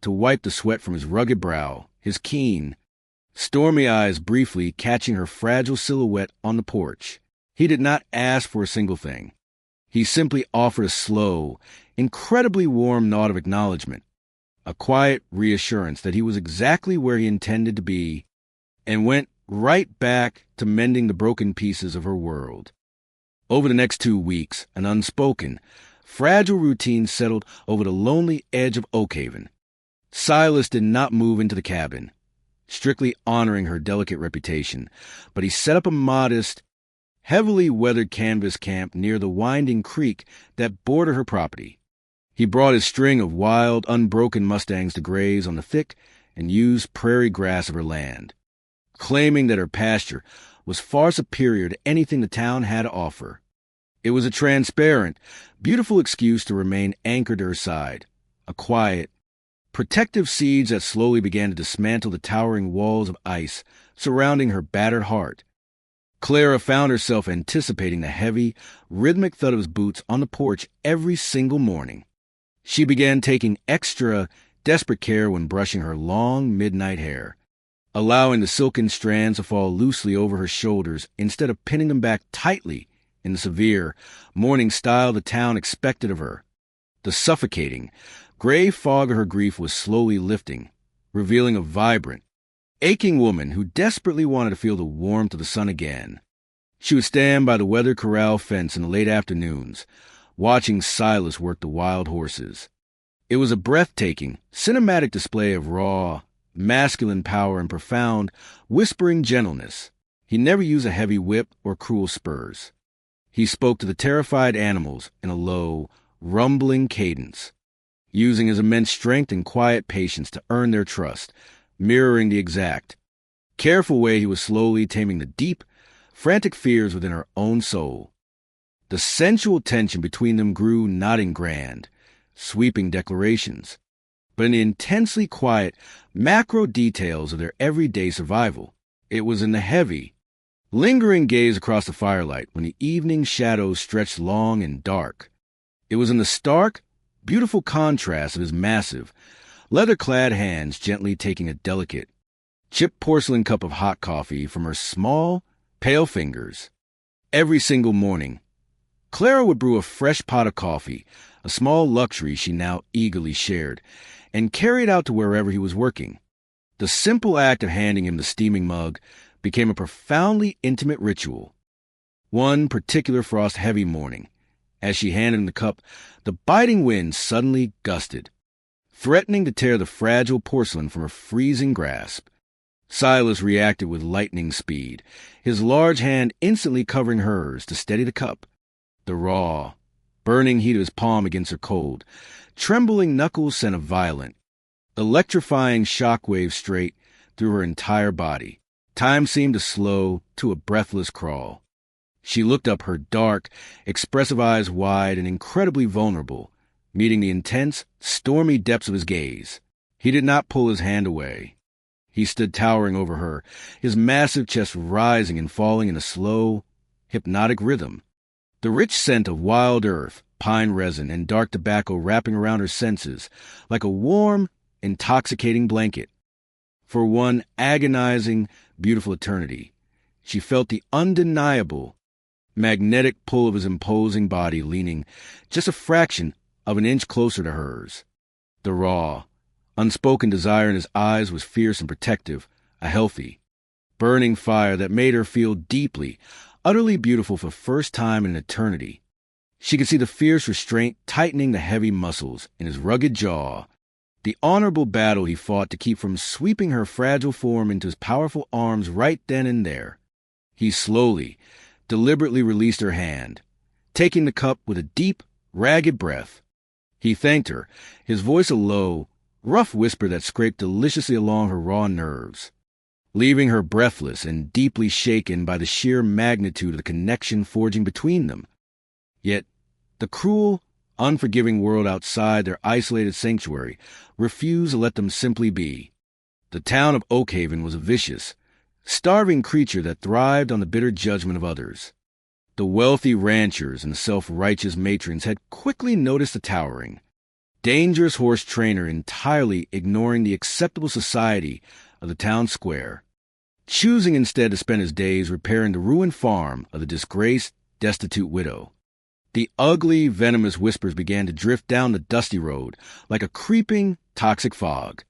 Speaker 1: to wipe the sweat from his rugged brow, his keen, stormy eyes briefly catching her fragile silhouette on the porch. He did not ask for a single thing. He simply offered a slow, incredibly warm nod of acknowledgement, a quiet reassurance that he was exactly where he intended to be, and went right back to mending the broken pieces of her world. Over the next 2 weeks, an unspoken, fragile routine settled over the lonely edge of Oakhaven. Silas did not move into the cabin, strictly honoring her delicate reputation, but he set up a modest, heavily weathered canvas camp near the winding creek that bordered her property. He brought his string of wild, unbroken mustangs to graze on the thick and used prairie grass of her land, claiming that her pasture was far superior to anything the town had to offer. It was a transparent, beautiful excuse to remain anchored to her side, a quiet, protective siege that slowly began to dismantle the towering walls of ice surrounding her battered heart. Clara found herself anticipating the heavy, rhythmic thud of his boots on the porch every single morning. She began taking extra, desperate care when brushing her long midnight hair, allowing the silken strands to fall loosely over her shoulders instead of pinning them back tightly in the severe, morning style the town expected of her. The suffocating, gray fog of her grief was slowly lifting, revealing a vibrant, aching woman who desperately wanted to feel the warmth of the sun again. She would stand by the weather corral fence in the late afternoons, watching Silas work the wild horses. It was a breathtaking, cinematic display of raw, masculine power and profound, whispering gentleness. He never used a heavy whip or cruel spurs. He spoke to the terrified animals in a low, rumbling cadence, using his immense strength and quiet patience to earn their trust, mirroring the exact, careful way he was slowly taming the deep, frantic fears within her own soul. The sensual tension between them grew not in grand, sweeping declarations, but in the intensely quiet, macro details of their everyday survival. It was in the heavy, lingering gaze across the firelight when the evening shadows stretched long and dark. It was in the stark, beautiful contrast of his massive, leather-clad hands gently taking a delicate, chipped porcelain cup of hot coffee from her small, pale fingers. Every single morning, Clara would brew a fresh pot of coffee, a small luxury she now eagerly shared, and carry it out to wherever he was working. The simple act of handing him the steaming mug became a profoundly intimate ritual. One particular frost-heavy morning, as she handed him the cup, the biting wind suddenly gusted, threatening to tear the fragile porcelain from her freezing grasp. Silas reacted with lightning speed, his large hand instantly covering hers to steady the cup. The raw, burning heat of his palm against her cold, trembling knuckles sent a violent, electrifying shockwave straight through her entire body. Time seemed to slow to a breathless crawl. She looked up, her dark, expressive eyes wide and incredibly vulnerable, meeting the intense, stormy depths of his gaze. He did not pull his hand away. He stood towering over her, his massive chest rising and falling in a slow, hypnotic rhythm. The rich scent of wild earth, pine resin, and dark tobacco wrapping around her senses like a warm, intoxicating blanket. For one agonizing, beautiful eternity, she felt the undeniable, magnetic pull of his imposing body leaning just a fraction of an inch closer to hers. The raw, unspoken desire in his eyes was fierce and protective, a healthy, burning fire that made her feel deeply, utterly beautiful for the first time in eternity. She could see the fierce restraint tightening the heavy muscles in his rugged jaw, the honorable battle he fought to keep from sweeping her fragile form into his powerful arms right then and there. He slowly, deliberately released her hand, taking the cup with a deep, ragged breath. He thanked her, his voice a low, rough whisper that scraped deliciously along her raw nerves, leaving her breathless and deeply shaken by the sheer magnitude of the connection forging between them. Yet the cruel, unforgiving world outside their isolated sanctuary refused to let them simply be. The town of Oakhaven was a vicious, starving creature that thrived on the bitter judgment of others. The wealthy ranchers and self-righteous matrons had quickly noticed the towering, dangerous horse trainer entirely ignoring the acceptable society of the town square, choosing instead to spend his days repairing the ruined farm of the disgraced, destitute widow. The ugly, venomous whispers began to drift down the dusty road like a creeping, toxic fog.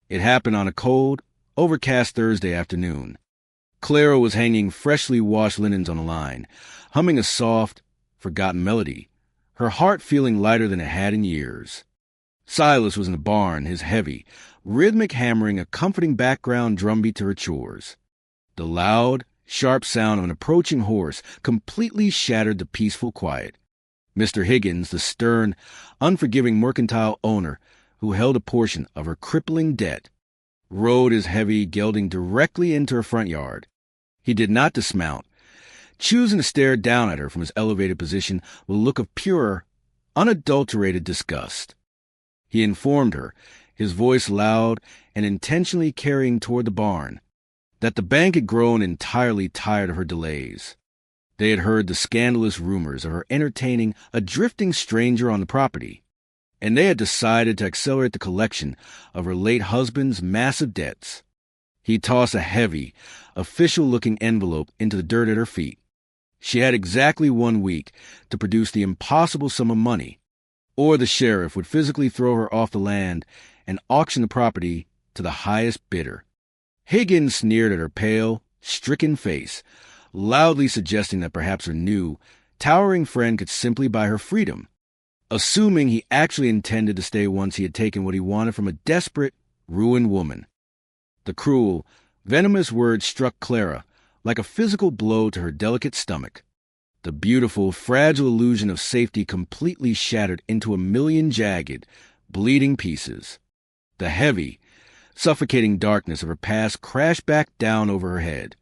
Speaker 1: It happened on a cold, overcast Thursday afternoon. Clara was hanging freshly washed linens on the line, humming a soft, forgotten melody, her heart feeling lighter than it had in years. Silas was in the barn, his heavy, rhythmic hammering a comforting background drumbeat to her chores. The loud, sharp sound of an approaching horse completely shattered the peaceful quiet. Mr. Higgins, the stern, unforgiving mercantile owner who held a portion of her crippling debt, rode his heavy gelding directly into her front yard. He did not dismount, choosing to stare down at her from his elevated position with a look of pure, unadulterated disgust. He informed her, his voice loud and intentionally carrying toward the barn, that the bank had grown entirely tired of her delays. They had heard the scandalous rumors of her entertaining a drifting stranger on the property, and they had decided to accelerate the collection of her late husband's massive debts. He tossed a heavy, official-looking envelope into the dirt at her feet. She had exactly 1 week to produce the impossible sum of money, or the sheriff would physically throw her off the land and auction the property to the highest bidder. Higgins sneered at her pale, stricken face, loudly suggesting that perhaps her new, towering friend could simply buy her freedom, assuming he actually intended to stay once he had taken what he wanted from a desperate, ruined woman. The cruel, venomous words struck Clara like a physical blow to her delicate stomach. The beautiful, fragile illusion of safety completely shattered into a million jagged, bleeding pieces. The heavy, suffocating darkness of her past crashed back down over her head,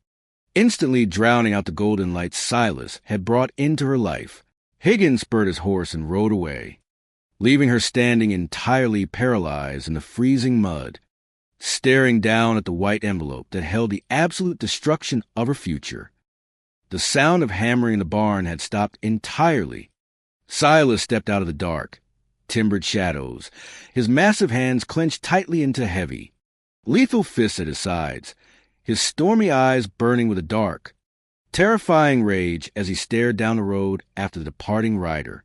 Speaker 1: instantly drowning out the golden light Silas had brought into her life. Higgins spurred his horse and rode away, leaving her standing entirely paralyzed in the freezing mud, staring down at the white envelope that held the absolute destruction of her future. The sound of hammering in the barn had stopped entirely. Silas stepped out of the dark, timbered shadows, his massive hands clenched tightly into heavy, lethal fists at his sides, his stormy eyes burning with a dark, terrifying rage as he stared down the road after the departing rider.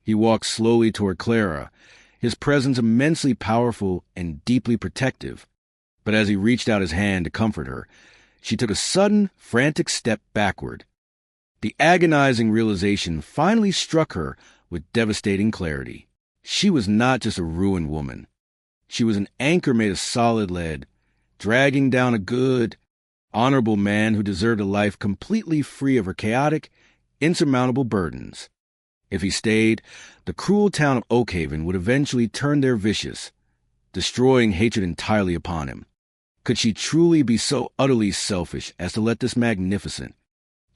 Speaker 1: He walked slowly toward Clara, his presence immensely powerful and deeply protective. But as he reached out his hand to comfort her, she took a sudden, frantic step backward. The agonizing realization finally struck her with devastating clarity. She was not just a ruined woman. She was an anchor made of solid lead, dragging down a good, honorable man who deserved a life completely free of her chaotic, insurmountable burdens. If he stayed, the cruel town of Oakhaven would eventually turn their vicious, destroying hatred entirely upon him. Could she truly be so utterly selfish as to let this magnificent,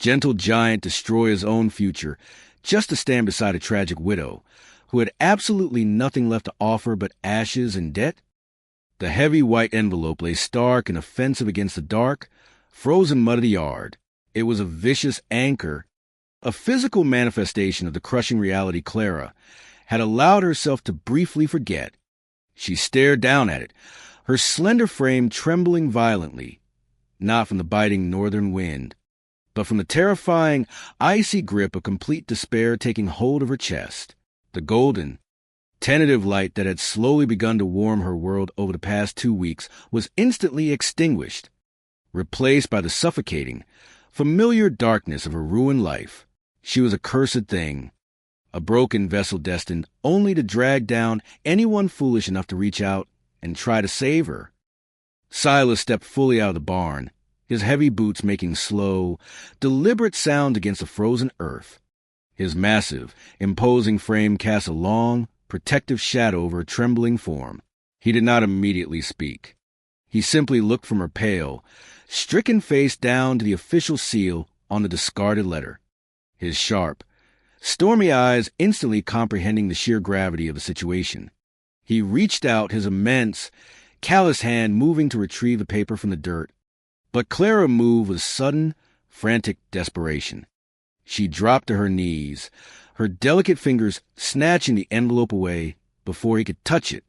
Speaker 1: gentle giant destroy his own future just to stand beside a tragic widow who had absolutely nothing left to offer but ashes and debt? The heavy white envelope lay stark and offensive against the dark, frozen mud of the yard. It was a vicious anchor, a physical manifestation of the crushing reality Clara had allowed herself to briefly forget. She stared down at it, her slender frame trembling violently, not from the biting northern wind, but from the terrifying, icy grip of complete despair taking hold of her chest. The golden, tentative light that had slowly begun to warm her world over the past 2 weeks was instantly extinguished, replaced by the suffocating, familiar darkness of her ruined life. She was a cursed thing, a broken vessel destined only to drag down anyone foolish enough to reach out and try to save her. Silas stepped fully out of the barn, his heavy boots making slow, deliberate sound against the frozen earth. His massive, imposing frame cast a long, protective shadow over her trembling form. He did not immediately speak. He simply looked from her pale, stricken face down to the official seal on the discarded letter, his sharp, stormy eyes instantly comprehending the sheer gravity of the situation. He reached out, his immense, callous hand moving to retrieve the paper from the dirt, but Clara moved with sudden, frantic desperation. She dropped to her knees, her delicate fingers snatching the envelope away before he could touch it,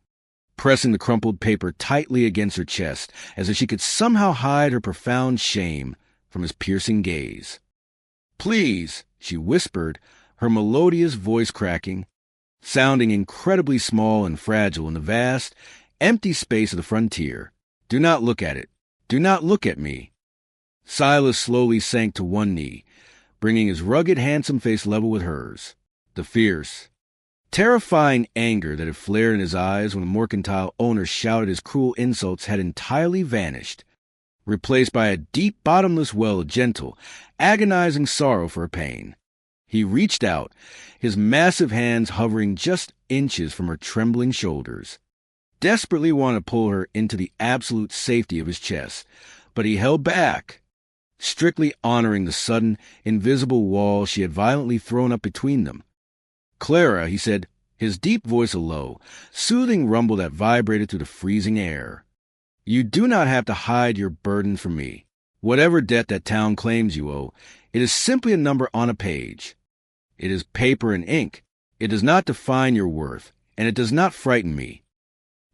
Speaker 1: pressing the crumpled paper tightly against her chest as if she could somehow hide her profound shame from his piercing gaze. "Please," she whispered, her melodious voice cracking, sounding incredibly small and fragile in the vast, empty space of the frontier. "Do not look at it. Do not look at me." Silas slowly sank to one knee, bringing his rugged, handsome face level with hers. The fierce, terrifying anger that had flared in his eyes when the mercantile owner shouted his cruel insults had entirely vanished, replaced by a deep, bottomless well of gentle, agonizing sorrow for her pain. He reached out, his massive hands hovering just inches from her trembling shoulders, desperately wanted to pull her into the absolute safety of his chest, but he held back, strictly honoring the sudden, invisible wall she had violently thrown up between them. "Clara," he said, his deep voice a low, soothing rumble that vibrated through the freezing air. "You do not have to hide your burden from me. Whatever debt that town claims you owe, it is simply a number on a page. It is paper and ink. It does not define your worth, and it does not frighten me."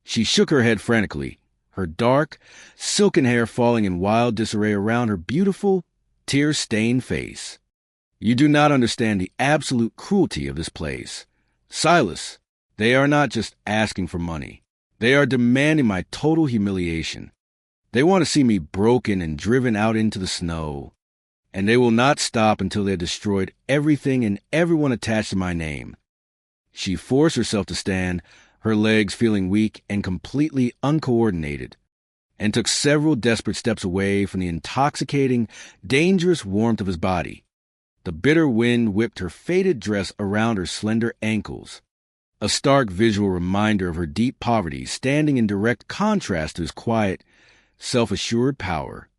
Speaker 1: She shook her head frantically, her dark, silken hair falling in wild disarray around her beautiful, tear-stained face. "You do not understand the absolute cruelty of this place. Silas, they are not just asking for money. They are demanding my total humiliation. They want to see me broken and driven out into the snow. And they will not stop until they have destroyed everything and everyone attached to my name." She forced herself to stand, her legs feeling weak and completely uncoordinated, and took several desperate steps away from the intoxicating, dangerous warmth of his body. The bitter wind whipped her faded dress around her slender ankles, a stark visual reminder of her deep poverty standing in direct contrast to his quiet, self-assured power.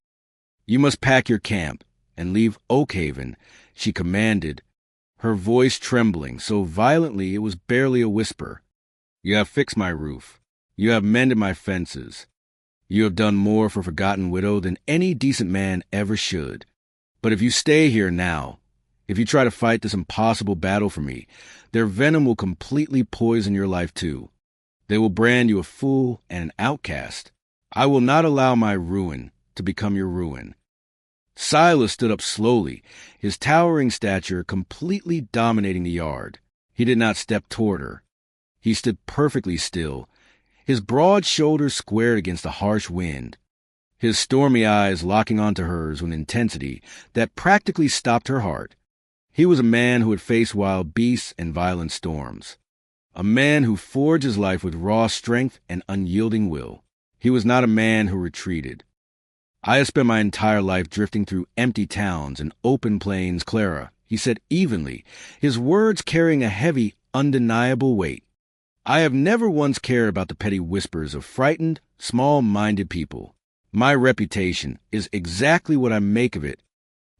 Speaker 1: "You must pack your camp and leave Oakhaven," she commanded, her voice trembling so violently it was barely a whisper. "You have fixed my roof. You have mended my fences. You have done more for a forgotten widow than any decent man ever should. But if you stay here now, if you try to fight this impossible battle for me, their venom will completely poison your life too. They will brand you a fool and an outcast. I will not allow my ruin to become your ruin." Silas stood up slowly, his towering stature completely dominating the yard. He did not step toward her. He stood perfectly still, his broad shoulders squared against the harsh wind, his stormy eyes locking onto hers with an intensity that practically stopped her heart. He was a man who had faced wild beasts and violent storms, a man who forged his life with raw strength and unyielding will. He was not a man who retreated. "I have spent my entire life drifting through empty towns and open plains, Clara," he said evenly, his words carrying a heavy, undeniable weight. "I have never once cared about the petty whispers of frightened, small-minded people. My reputation is exactly what I make of it,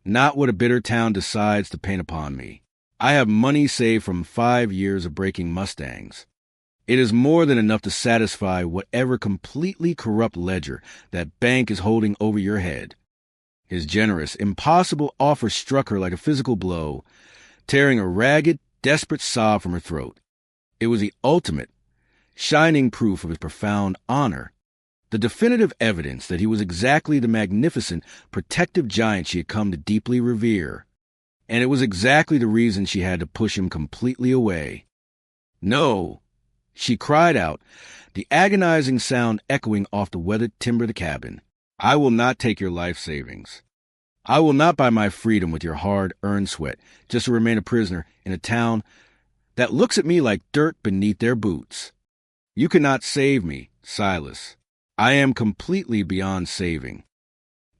Speaker 1: not what a bitter town decides to paint upon me. I have money saved from 5 years of breaking mustangs. It is more than enough to satisfy whatever completely corrupt ledger that bank is holding over your head." His generous, impossible offer struck her like a physical blow, tearing a ragged, desperate sob from her throat. It was the ultimate, shining proof of his profound honor, the definitive evidence that he was exactly the magnificent, protective giant she had come to deeply revere. And it was exactly the reason she had to push him completely away. "No!" she cried out, the agonizing sound echoing off the weathered timber of the cabin. "I will not take your life savings. I will not buy my freedom with your hard-earned sweat just to remain a prisoner in a town that looks at me like dirt beneath their boots. You cannot save me, Silas. I am completely beyond saving."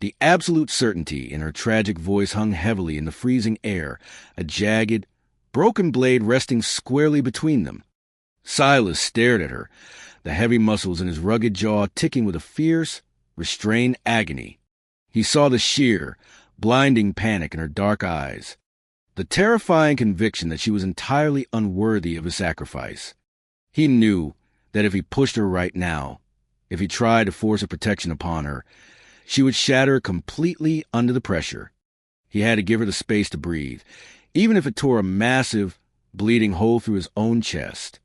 Speaker 1: The absolute certainty in her tragic voice hung heavily in the freezing air, a jagged, broken blade resting squarely between them. Silas stared at her, the heavy muscles in his rugged jaw ticking with a fierce, restrained agony. He saw the sheer, blinding panic in her dark eyes, the terrifying conviction that she was entirely unworthy of his sacrifice. He knew that if he pushed her right now, if he tried to force a protection upon her, she would shatter completely under the pressure. He had to give her the space to breathe, even if it tore a massive, bleeding hole through his own chest.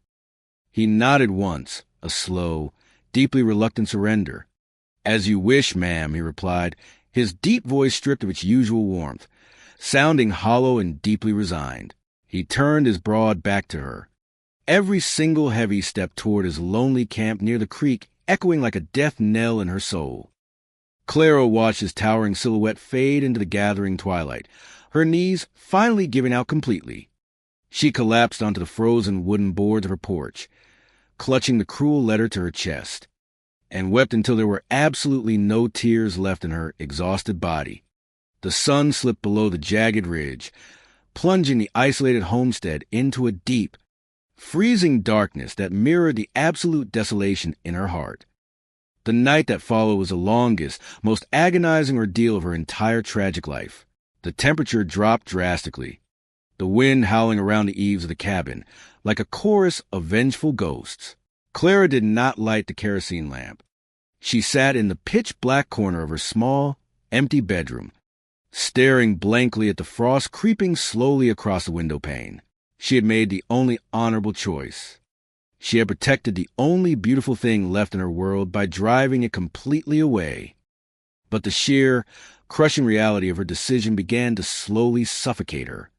Speaker 1: He nodded once, a slow, deeply reluctant surrender. "As you wish, ma'am," he replied, his deep voice stripped of its usual warmth, sounding hollow and deeply resigned. He turned his broad back to her, every single heavy step toward his lonely camp near the creek echoing like a death knell in her soul. Clara watched his towering silhouette fade into the gathering twilight, her knees finally giving out completely. She collapsed onto the frozen wooden boards of her porch, clutching the cruel letter to her chest, and wept until there were absolutely no tears left in her exhausted body. The sun slipped below the jagged ridge, plunging the isolated homestead into a deep, freezing darkness that mirrored the absolute desolation in her heart. The night that followed was the longest, most agonizing ordeal of her entire tragic life. The temperature dropped drastically, the wind howling around the eaves of the cabin like a chorus of vengeful ghosts. Clara did not light the kerosene lamp. She sat in the pitch-black corner of her small, empty bedroom, staring blankly at the frost creeping slowly across the window pane. She had made the only honorable choice. She had protected the only beautiful thing left in her world by driving it completely away. But the sheer, crushing reality of her decision began to slowly suffocate her.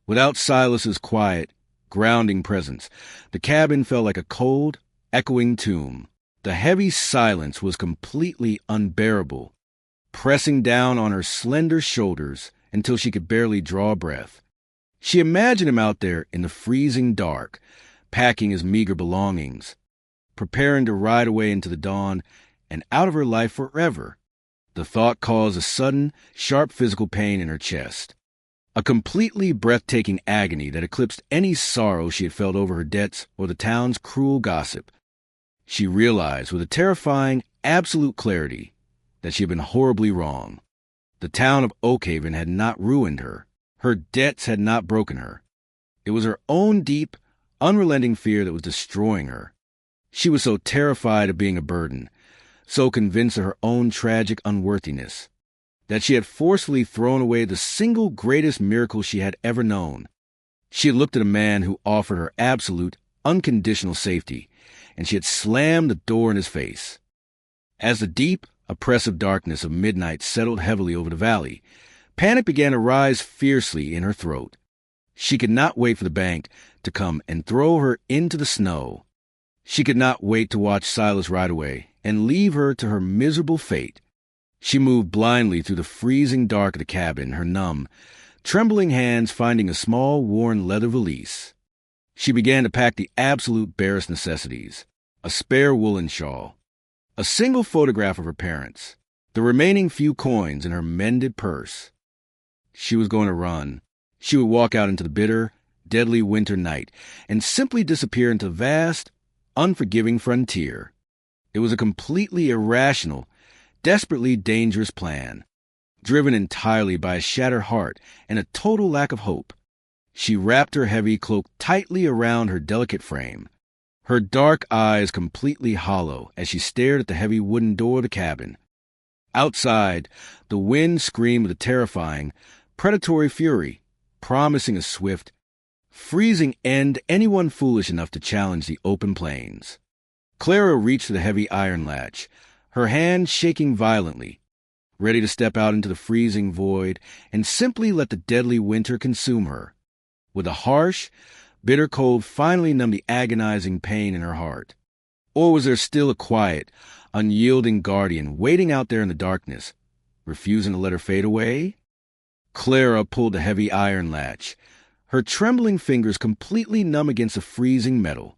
Speaker 1: Without Silas's quiet, grounding presence, the cabin felt like a cold, echoing tomb. The heavy silence was completely unbearable, pressing down on her slender shoulders until she could barely draw a breath. She imagined him out there in the freezing dark, packing his meager belongings, preparing to ride away into the dawn and out of her life forever. The thought caused a sudden, sharp physical pain in her chest, a completely breathtaking agony that eclipsed any sorrow she had felt over her debts or the town's cruel gossip. She realized with a terrifying, absolute clarity that she had been horribly wrong. The town of Oakhaven had not ruined her. Her debts had not broken her. It was her own deep, unrelenting fear that was destroying her. She was so terrified of being a burden, so convinced of her own tragic unworthiness, that she had forcefully thrown away the single greatest miracle she had ever known. She had looked at a man who offered her absolute, unconditional safety, and she had slammed the door in his face. As the deep, oppressive darkness of midnight settled heavily over the valley, panic began to rise fiercely in her throat. She could not wait for the bank to come and throw her into the snow. She could not wait to watch Silas ride away and leave her to her miserable fate. She moved blindly through the freezing dark of the cabin, her numb, trembling hands finding a small, worn leather valise. She began to pack the absolute barest necessities: a spare woolen shawl, a single photograph of her parents, the remaining few coins in her mended purse. She was going to run. She would walk out into the bitter, deadly winter night and simply disappear into the vast, unforgiving frontier. It was a completely irrational, desperately dangerous plan, driven entirely by a shattered heart and a total lack of hope. She wrapped her heavy cloak tightly around her delicate frame, her dark eyes completely hollow as she stared at the heavy wooden door of the cabin. Outside, the wind screamed with a terrifying, predatory fury, promising a swift, freezing end to anyone foolish enough to challenge the open plains. Clara reached for the heavy iron latch, her hand shaking violently, ready to step out into the freezing void and simply let the deadly winter consume her. With a harsh, bitter cold finally numbed the agonizing pain in her heart. Or was there still a quiet, unyielding guardian waiting out there in the darkness, refusing to let her fade away? Clara pulled the heavy iron latch, her trembling fingers completely numb against the freezing metal.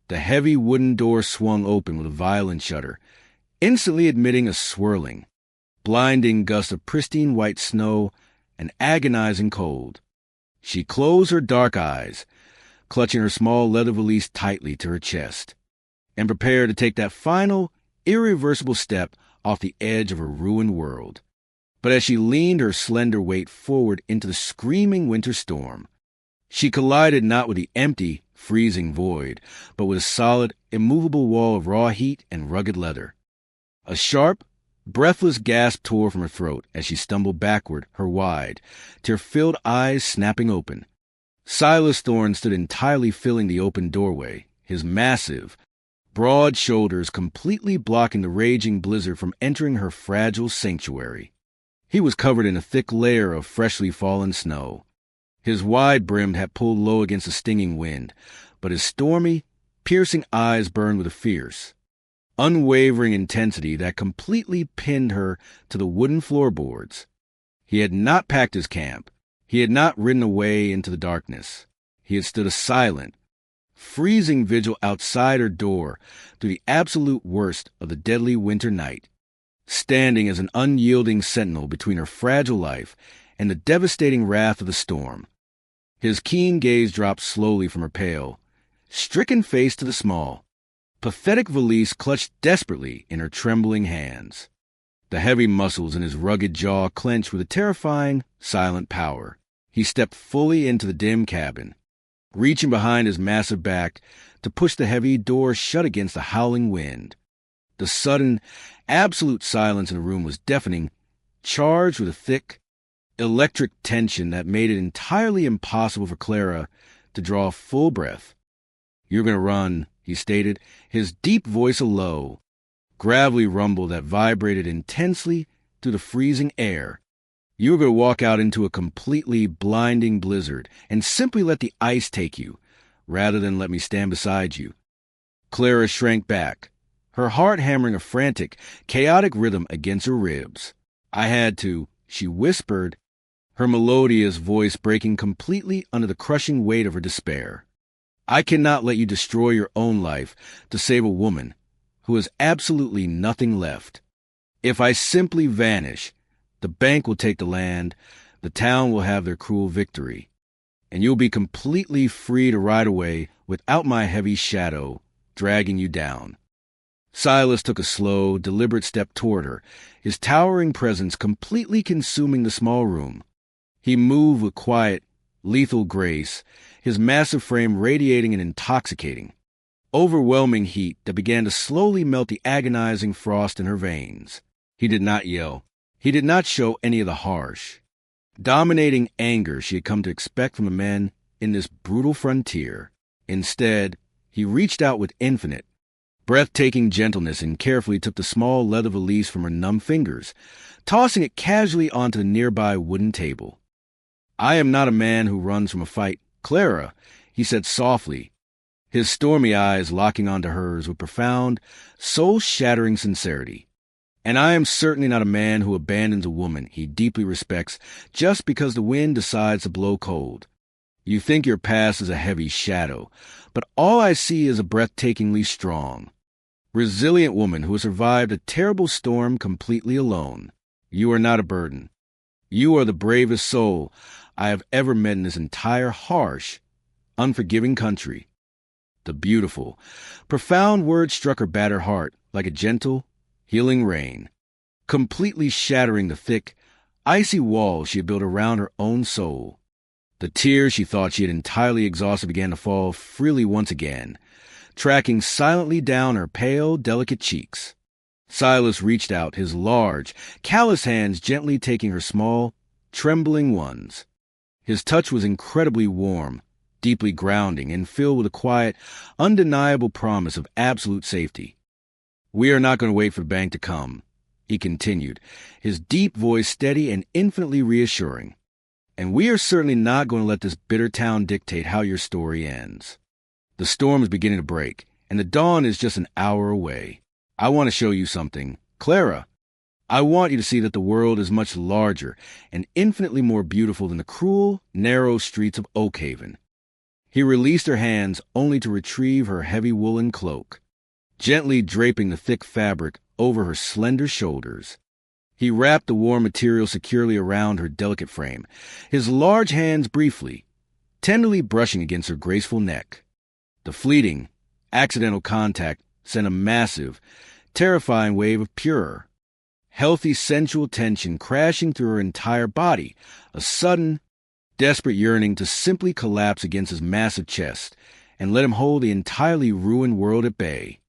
Speaker 1: The heavy wooden door swung open with a violent shudder, instantly admitting a swirling, blinding gust of pristine white snow and agonizing cold. She closed her dark eyes, clutching her small leather valise tightly to her chest, and prepared to take that final, irreversible step off the edge of her ruined world. But as she leaned her slender weight forward into the screaming winter storm, she collided not with the empty, freezing void, but with a solid, immovable wall of raw heat and rugged leather. A sharp, breathless gasp tore from her throat as she stumbled backward, her wide, tear-filled eyes snapping open. Silas Thorne stood entirely filling the open doorway, his massive, broad shoulders completely blocking the raging blizzard from entering her fragile sanctuary. He was covered in a thick layer of freshly fallen snow. His wide brimmed hat pulled low against the stinging wind, but his stormy, piercing eyes burned with a fierce, unwavering intensity that completely pinned her to the wooden floorboards. He had not packed his camp. He had not ridden away into the darkness. He had stood a silent, freezing vigil outside her door through the absolute worst of the deadly winter night, standing as an unyielding sentinel between her fragile life and the devastating wrath of the storm. His keen gaze dropped slowly from her pale, stricken face to the small, pathetic valise clutched desperately in her trembling hands. The heavy muscles in his rugged jaw clenched with a terrifying, silent power. He stepped fully into the dim cabin, reaching behind his massive back to push the heavy door shut against the howling wind. The sudden, absolute silence in the room was deafening, charged with a thick, electric tension that made it entirely impossible for Clara to draw a full breath. "You're going to run," he stated, his deep voice a low, gravelly rumble that vibrated intensely through the freezing air. "You were going to walk out into a completely blinding blizzard and simply let the ice take you, rather than let me stand beside you." Clara shrank back, her heart hammering a frantic, chaotic rhythm against her ribs. "I had to," she whispered, her melodious voice breaking completely under the crushing weight of her despair. "I cannot let you destroy your own life to save a woman who has absolutely nothing left. If I simply vanish, the bank will take the land, the town will have their cruel victory, and you'll be completely free to ride away without my heavy shadow dragging you down." Silas took a slow, deliberate step toward her, his towering presence completely consuming the small room. He moved with quiet, lethal grace, his massive frame radiating an intoxicating, overwhelming heat that began to slowly melt the agonizing frost in her veins. He did not yell. He did not show any of the harsh, dominating anger she had come to expect from a man in this brutal frontier. Instead, he reached out with infinite, breathtaking gentleness and carefully took the small leather valise from her numb fingers, tossing it casually onto the nearby wooden table. "I am not a man who runs from a fight, Clara," he said softly, his stormy eyes locking onto hers with profound, soul-shattering sincerity. "And I am certainly not a man who abandons a woman he deeply respects just because the wind decides to blow cold. You think your past is a heavy shadow, but all I see is a breathtakingly strong, resilient woman who has survived a terrible storm completely alone. You are not a burden. You are the bravest soul I have ever met in this entire harsh, unforgiving country." The beautiful, profound words struck her battered heart like a gentle, healing rain, completely shattering the thick, icy wall she had built around her own soul. The tears she thought she had entirely exhausted began to fall freely once again, tracking silently down her pale, delicate cheeks. Silas reached out, his large, callous hands gently taking her small, trembling ones. His touch was incredibly warm, deeply grounding, and filled with a quiet, undeniable promise of absolute safety. "We are not going to wait for the bank to come," he continued, his deep voice steady and infinitely reassuring. "And we are certainly not going to let this bitter town dictate how your story ends. The storm is beginning to break, and the dawn is just an hour away. I want to show you something. Clara, I want you to see that the world is much larger and infinitely more beautiful than the cruel, narrow streets of Oakhaven." He released her hands only to retrieve her heavy woolen cloak, gently draping the thick fabric over her slender shoulders. He wrapped the warm material securely around her delicate frame, his large hands briefly, tenderly brushing against her graceful neck. The fleeting, accidental contact sent a massive, terrifying wave of pure, healthy sensual tension crashing through her entire body, a sudden, desperate yearning to simply collapse against his massive chest and let him hold the entirely ruined world at bay.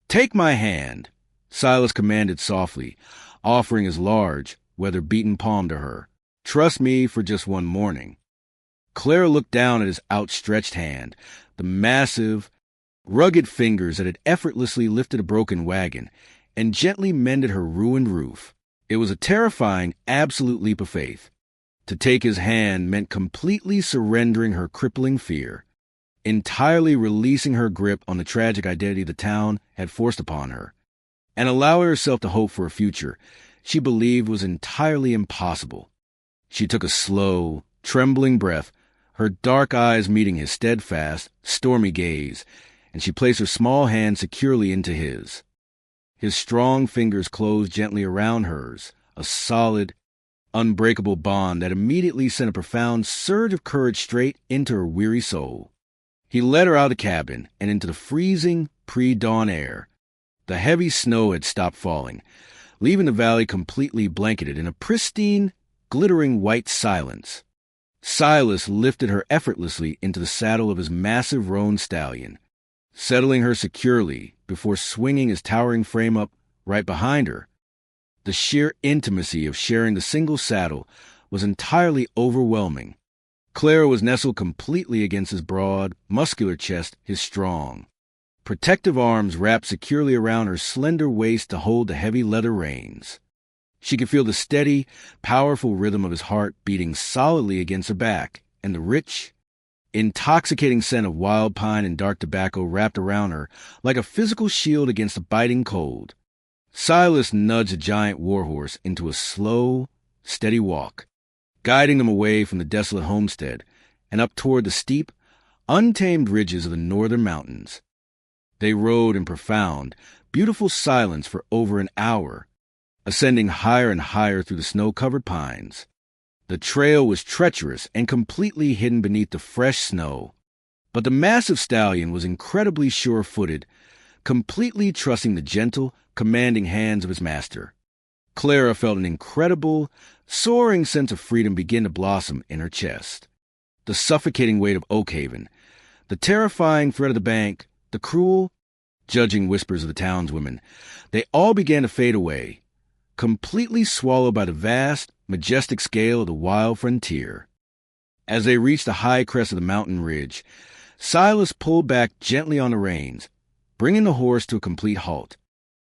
Speaker 1: "Take my hand," Silas commanded softly, offering his large, weather-beaten palm to her. "Trust me for just one morning." Clara looked down at his outstretched hand, the massive, rugged fingers that had effortlessly lifted a broken wagon and gently mended her ruined roof. It was a terrifying, absolute leap of faith. To take his hand meant completely surrendering her crippling fear, entirely releasing her grip on the tragic identity the town had forced upon her, and allowing herself to hope for a future she believed was entirely impossible. She took a slow, trembling breath, her dark eyes meeting his steadfast, stormy gaze, and she placed her small hand securely into his. His strong fingers closed gently around hers, a solid, unbreakable bond that immediately sent a profound surge of courage straight into her weary soul. He led her out of the cabin and into the freezing, pre-dawn air. The heavy snow had stopped falling, leaving the valley completely blanketed in a pristine, glittering white silence. Silas lifted her effortlessly into the saddle of his massive roan stallion, settling her securely before swinging his towering frame up right behind her. The sheer intimacy of sharing the single saddle was entirely overwhelming. Clara was nestled completely against his broad, muscular chest, his strong, protective arms wrapped securely around her slender waist to hold the heavy leather reins. She could feel the steady, powerful rhythm of his heart beating solidly against her back, and the rich, intoxicating scent of wild pine and dark tobacco wrapped around her like a physical shield against the biting cold. Silas nudged the giant warhorse into a slow, steady walk, guiding them away from the desolate homestead and up toward the steep, untamed ridges of the northern mountains. They rode in profound, beautiful silence for over an hour, ascending higher and higher through the snow-covered pines. The trail was treacherous and completely hidden beneath the fresh snow, but the massive stallion was incredibly sure-footed, completely trusting the gentle, commanding hands of his master. Clara felt an incredible, soaring sense of freedom begin to blossom in her chest. The suffocating weight of Oakhaven, the terrifying threat of the bank, the cruel, judging whispers of the townswomen, they all began to fade away, completely swallowed by the vast, majestic scale of the wild frontier. As they reached the high crest of the mountain ridge, Silas pulled back gently on the reins, bringing the horse to a complete halt.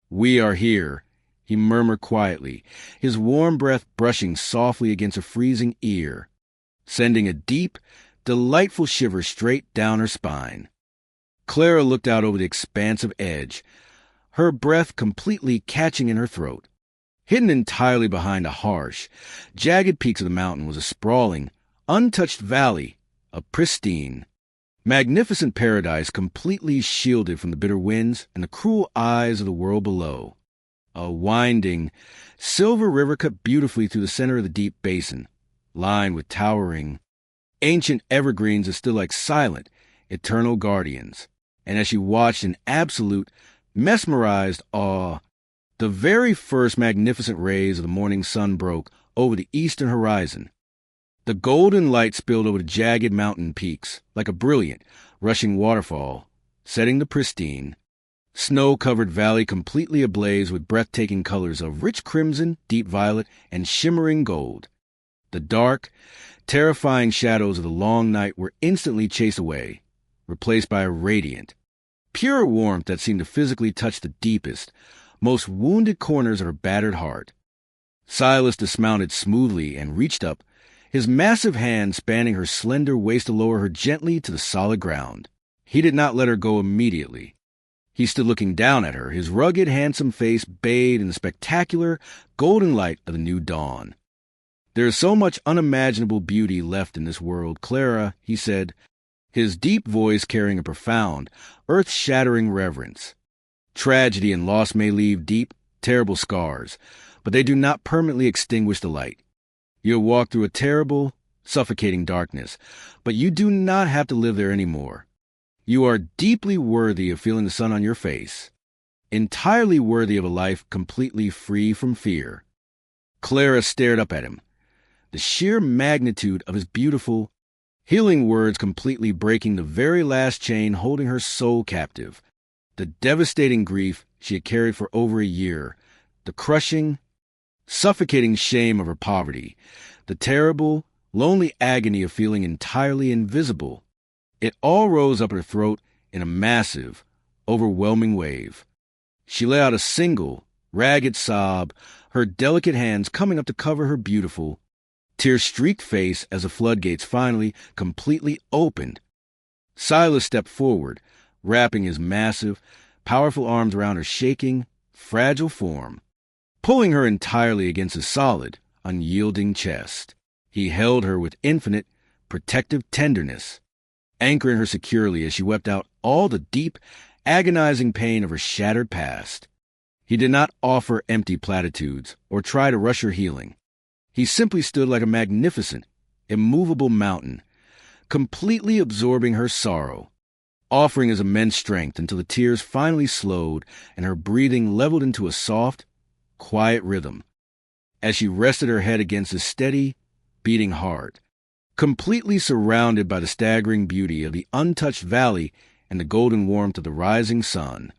Speaker 1: "We are here," he murmured quietly, his warm breath brushing softly against her freezing ear, sending a deep, delightful shiver straight down her spine. Clara looked out over the expansive edge, her breath completely catching in her throat. Hidden entirely behind the harsh, jagged peaks of the mountain was a sprawling, untouched valley, a pristine, magnificent paradise completely shielded from the bitter winds and the cruel eyes of the world below. A winding, silver river cut beautifully through the center of the deep basin, lined with towering, ancient evergreens that stood like silent, eternal guardians. And as she watched in absolute, mesmerized awe, the very first magnificent rays of the morning sun broke over the eastern horizon. The golden light spilled over the jagged mountain peaks like a brilliant, rushing waterfall, setting the pristine, snow-covered valley completely ablaze with breathtaking colors of rich crimson, deep violet, and shimmering gold. The dark, terrifying shadows of the long night were instantly chased away, replaced by a radiant, pure warmth that seemed to physically touch the deepest, most wounded corners of her battered heart. Silas dismounted smoothly and reached up, his massive hand spanning her slender waist to lower her gently to the solid ground. He did not let her go immediately. He stood looking down at her, his rugged, handsome face bathed in the spectacular, golden light of the new dawn. "There is so much unimaginable beauty left in this world, Clara," he said, his deep voice carrying a profound, earth-shattering reverence. "Tragedy and loss may leave deep, terrible scars, but they do not permanently extinguish the light. You have walked through a terrible, suffocating darkness, but you do not have to live there anymore. You are deeply worthy of feeling the sun on your face, entirely worthy of a life completely free from fear." Clara stared up at him, the sheer magnitude of his beautiful, healing words completely breaking the very last chain holding her soul captive. The devastating grief she had carried for over a year, the crushing, suffocating shame of her poverty, the terrible, lonely agony of feeling entirely invisible. It all rose up her throat in a massive, overwhelming wave. She let out a single, ragged sob, her delicate hands coming up to cover her beautiful, tear-streaked face as the floodgates finally, completely opened. Silas stepped forward, wrapping his massive, powerful arms around her shaking, fragile form, pulling her entirely against his solid, unyielding chest. He held her with infinite, protective tenderness, anchoring her securely as she wept out all the deep, agonizing pain of her shattered past. He did not offer empty platitudes or try to rush her healing. He simply stood like a magnificent, immovable mountain, completely absorbing her sorrow, offering his immense strength until the tears finally slowed and her breathing leveled into a soft, quiet rhythm as she rested her head against his steady, beating heart, completely surrounded by the staggering beauty of the untouched valley and the golden warmth of the rising sun.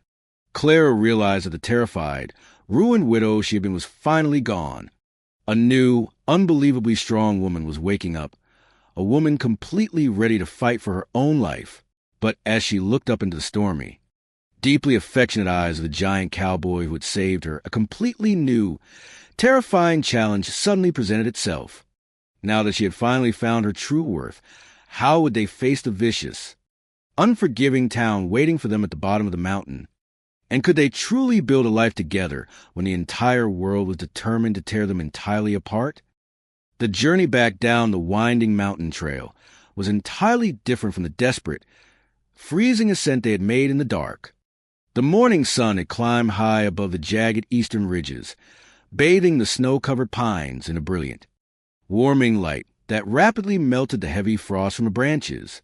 Speaker 1: Clara realized that the terrified, ruined widow she had been was finally gone. A new, unbelievably strong woman was waking up, a woman completely ready to fight for her own life. But as she looked up into the stormy, deeply affectionate eyes of the giant cowboy who had saved her, a completely new, terrifying challenge suddenly presented itself. Now that she had finally found her true worth, how would they face the vicious, unforgiving town waiting for them at the bottom of the mountain? And could they truly build a life together when the entire world was determined to tear them entirely apart? The journey back down the winding mountain trail was entirely different from the desperate, freezing ascent they had made in the dark. The morning sun had climbed high above the jagged eastern ridges, bathing the snow-covered pines in a brilliant, warming light that rapidly melted the heavy frost from the branches.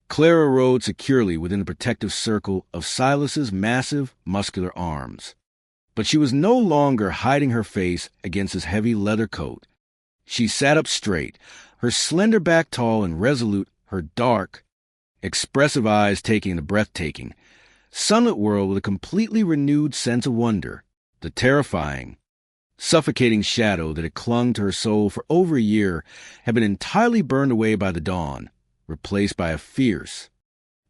Speaker 1: Clara rode securely within the protective circle of Silas's massive, muscular arms. But she was no longer hiding her face against his heavy leather coat. She sat up straight, her slender back tall and resolute, her dark, expressive eyes taking in the breathtaking, sunlit world with a completely renewed sense of wonder. The terrifying, suffocating shadow that had clung to her soul for over a year had been entirely burned away by the dawn, replaced by a fierce,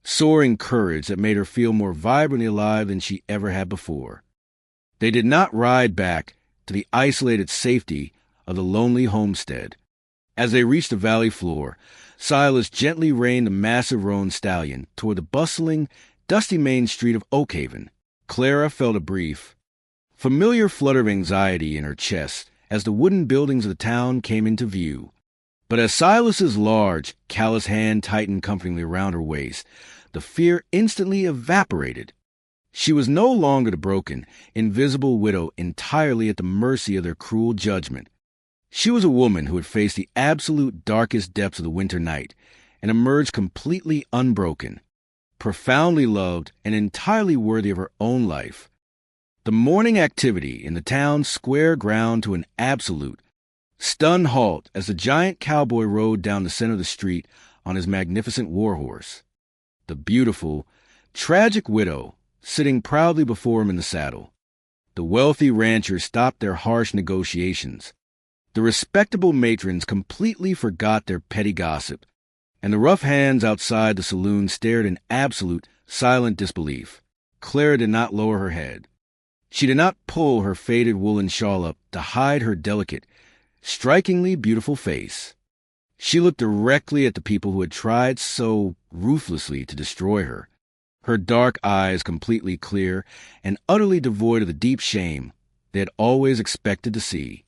Speaker 1: soaring courage that made her feel more vibrantly alive than she ever had before. They did not ride back to the isolated safety of the lonely homestead. As they reached the valley floor, Silas gently reined the massive roan stallion toward the bustling, dusty main street of Oakhaven. Clara felt a brief, familiar flutter of anxiety in her chest as the wooden buildings of the town came into view. But as Silas's large, callous hand tightened comfortingly around her waist, the fear instantly evaporated. She was no longer the broken, invisible widow entirely at the mercy of their cruel judgment. She was a woman who had faced the absolute darkest depths of the winter night and emerged completely unbroken, profoundly loved, and entirely worthy of her own life. The morning activity in the town square ground to an absolute, stunned halt as the giant cowboy rode down the center of the street on his magnificent warhorse. The beautiful, tragic widow sitting proudly before him in the saddle. The wealthy ranchers stopped their harsh negotiations. The respectable matrons completely forgot their petty gossip, and the rough hands outside the saloon stared in absolute, silent disbelief. Clara did not lower her head. She did not pull her faded woolen shawl up to hide her delicate, strikingly beautiful face. She looked directly at the people who had tried so ruthlessly to destroy her, her dark eyes completely clear and utterly devoid of the deep shame they had always expected to see.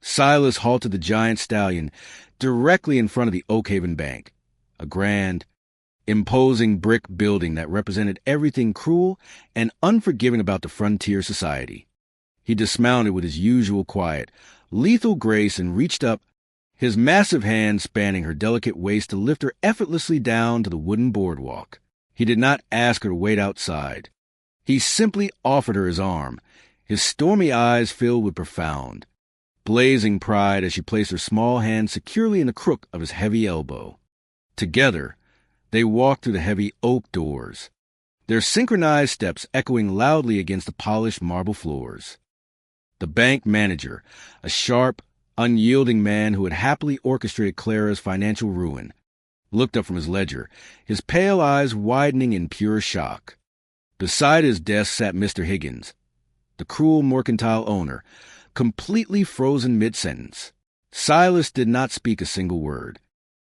Speaker 1: Silas halted the giant stallion directly in front of the Oakhaven Bank, a grand, imposing brick building that represented everything cruel and unforgiving about the frontier society. He dismounted with his usual quiet, lethal grace and reached up, his massive hand spanning her delicate waist to lift her effortlessly down to the wooden boardwalk. He did not ask her to wait outside. He simply offered her his arm, his stormy eyes filled with profound, blazing pride as she placed her small hand securely in the crook of his heavy elbow. Together, they walked through the heavy oak doors, their synchronized steps echoing loudly against the polished marble floors. The bank manager, a sharp, unyielding man who had happily orchestrated Clara's financial ruin, looked up from his ledger, his pale eyes widening in pure shock. Beside his desk sat Mr. Higgins, the cruel mercantile owner, completely frozen mid-sentence. Silas did not speak a single word.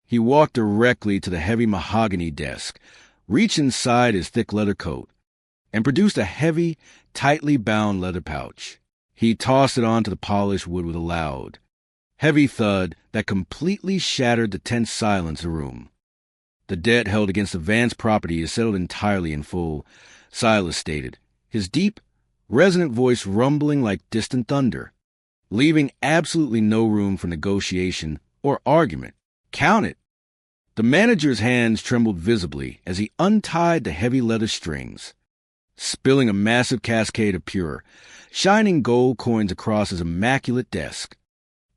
Speaker 1: He walked directly to the heavy mahogany desk, reached inside his thick leather coat, and produced a heavy, tightly bound leather pouch. He tossed it onto the polished wood with a loud, heavy thud that completely shattered the tense silence of the room. The debt held against the Vance property is settled entirely in full, Silas stated, his deep, resonant voice rumbling like distant thunder, leaving absolutely no room for negotiation or argument. Count it. The manager's hands trembled visibly as he untied the heavy leather strings, spilling a massive cascade of pure, shining gold coins across his immaculate desk.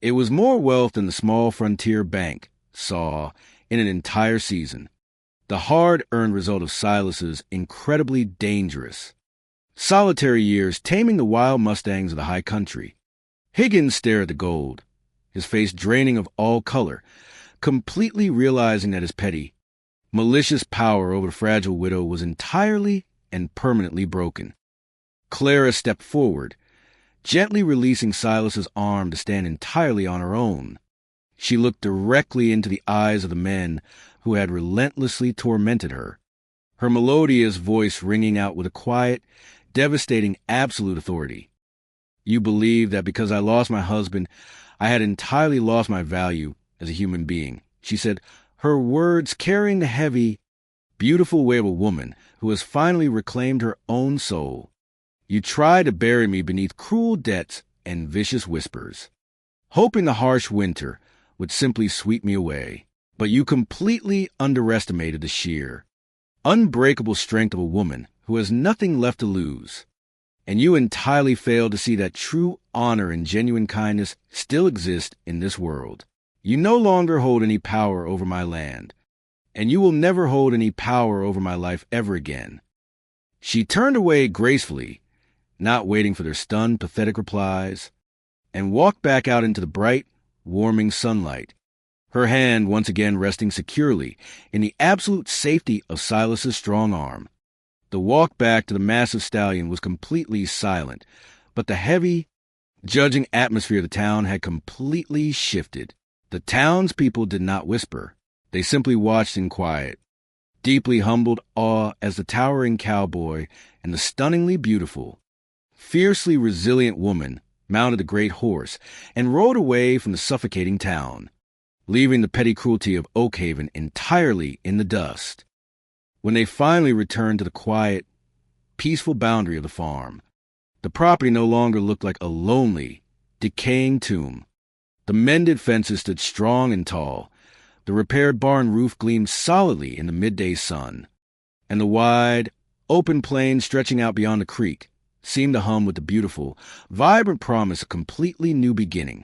Speaker 1: It was more wealth than the small frontier bank saw in an entire season, the hard-earned result of Silas's incredibly dangerous, Solitary years taming the wild mustangs of the high country. Higgins stared at the gold, his face draining of all color, completely realizing that his petty, malicious power over the fragile widow was entirely and permanently broken. Clara stepped forward, gently releasing Silas's arm to stand entirely on her own. She looked directly into the eyes of the men who had relentlessly tormented her, her melodious voice ringing out with a quiet, devastating absolute authority. You believe that because I lost my husband, I had entirely lost my value as a human being, she said, her words carrying the heavy, beautiful weight of a woman who has finally reclaimed her own soul. You tried to bury me beneath cruel debts and vicious whispers, hoping the harsh winter would simply sweep me away. But you completely underestimated the sheer, unbreakable strength of a woman who has nothing left to lose. And you entirely failed to see that true honor and genuine kindness still exist in this world. You no longer hold any power over my land, and you will never hold any power over my life ever again. She turned away gracefully, not waiting for their stunned, pathetic replies, and walked back out into the bright, warming sunlight, her hand once again resting securely in the absolute safety of Silas's strong arm. The walk back to the massive stallion was completely silent, but the heavy, judging atmosphere of the town had completely shifted. The townspeople did not whisper. They simply watched in quiet, deeply humbled awe as the towering cowboy and the stunningly beautiful, fiercely resilient woman mounted the great horse and rode away from the suffocating town, leaving the petty cruelty of Oakhaven entirely in the dust. When they finally returned to the quiet, peaceful boundary of the farm, the property no longer looked like a lonely, decaying tomb. The mended fences stood strong and tall, the repaired barn roof gleamed solidly in the midday sun, and the wide, open plain stretching out beyond the creek seemed to hum with the beautiful, vibrant promise of a completely new beginning.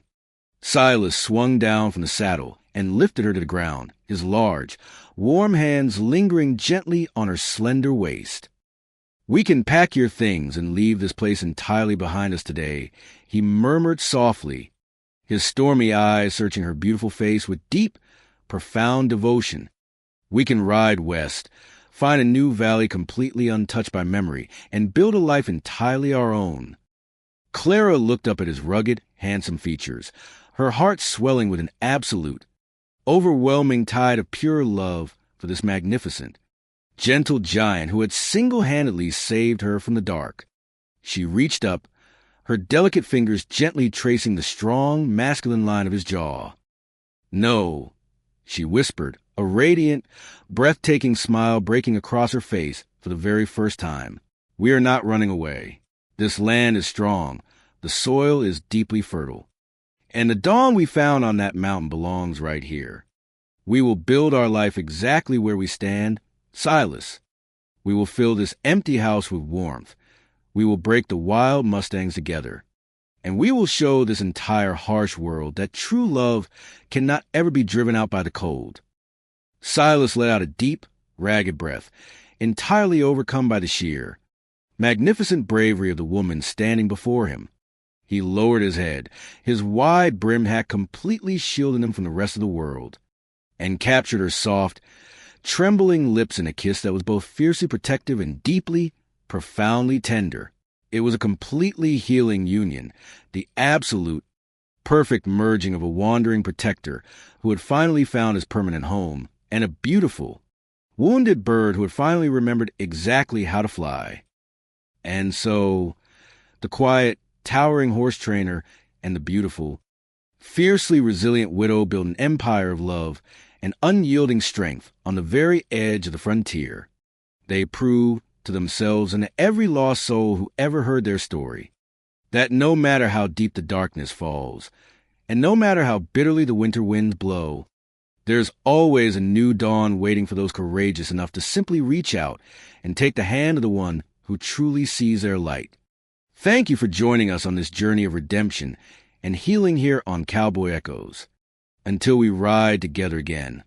Speaker 1: Silas swung down from the saddle and lifted her to the ground, his large, warm hands lingering gently on her slender waist. "We can pack your things and leave this place entirely behind us today," he murmured softly, his stormy eyes searching her beautiful face with deep, profound devotion. "We can ride west, find a new valley completely untouched by memory, and build a life entirely our own." Clara looked up at his rugged, handsome features, her heart swelling with an absolute, overwhelming tide of pure love for this magnificent, gentle giant who had single-handedly saved her from the dark. She reached up, her delicate fingers gently tracing the strong, masculine line of his jaw. "No," she whispered, a radiant, breathtaking smile breaking across her face for the very first time. "We are not running away. This land is strong. The soil is deeply fertile. And the dawn we found on that mountain belongs right here. We will build our life exactly where we stand. Silas, we will fill this empty house with warmth. We will break the wild mustangs together. And we will show this entire harsh world that true love cannot ever be driven out by the cold." Silas let out a deep, ragged breath, entirely overcome by the sheer, magnificent bravery of the woman standing before him. He lowered his head, his wide-brimmed hat completely shielding him from the rest of the world, and captured her soft, trembling lips in a kiss that was both fiercely protective and deeply, profoundly tender. It was a completely healing union, the absolute, perfect merging of a wandering protector who had finally found his permanent home, and a beautiful, wounded bird who had finally remembered exactly how to fly. And so, the quiet, towering horse trainer and the beautiful, fiercely resilient widow built an empire of love and unyielding strength on the very edge of the frontier. They proved to themselves and to every lost soul who ever heard their story that no matter how deep the darkness falls, and no matter how bitterly the winter winds blow, there's always a new dawn waiting for those courageous enough to simply reach out and take the hand of the one who truly sees their light. Thank you for joining us on this journey of redemption and healing here on Cowboy Echoes. Until we ride together again,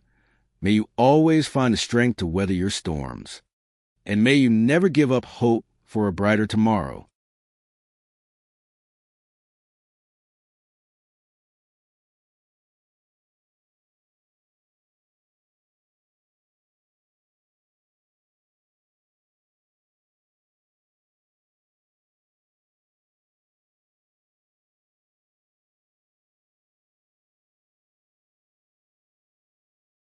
Speaker 1: may you always find the strength to weather your storms. And may you never give up hope for a brighter tomorrow.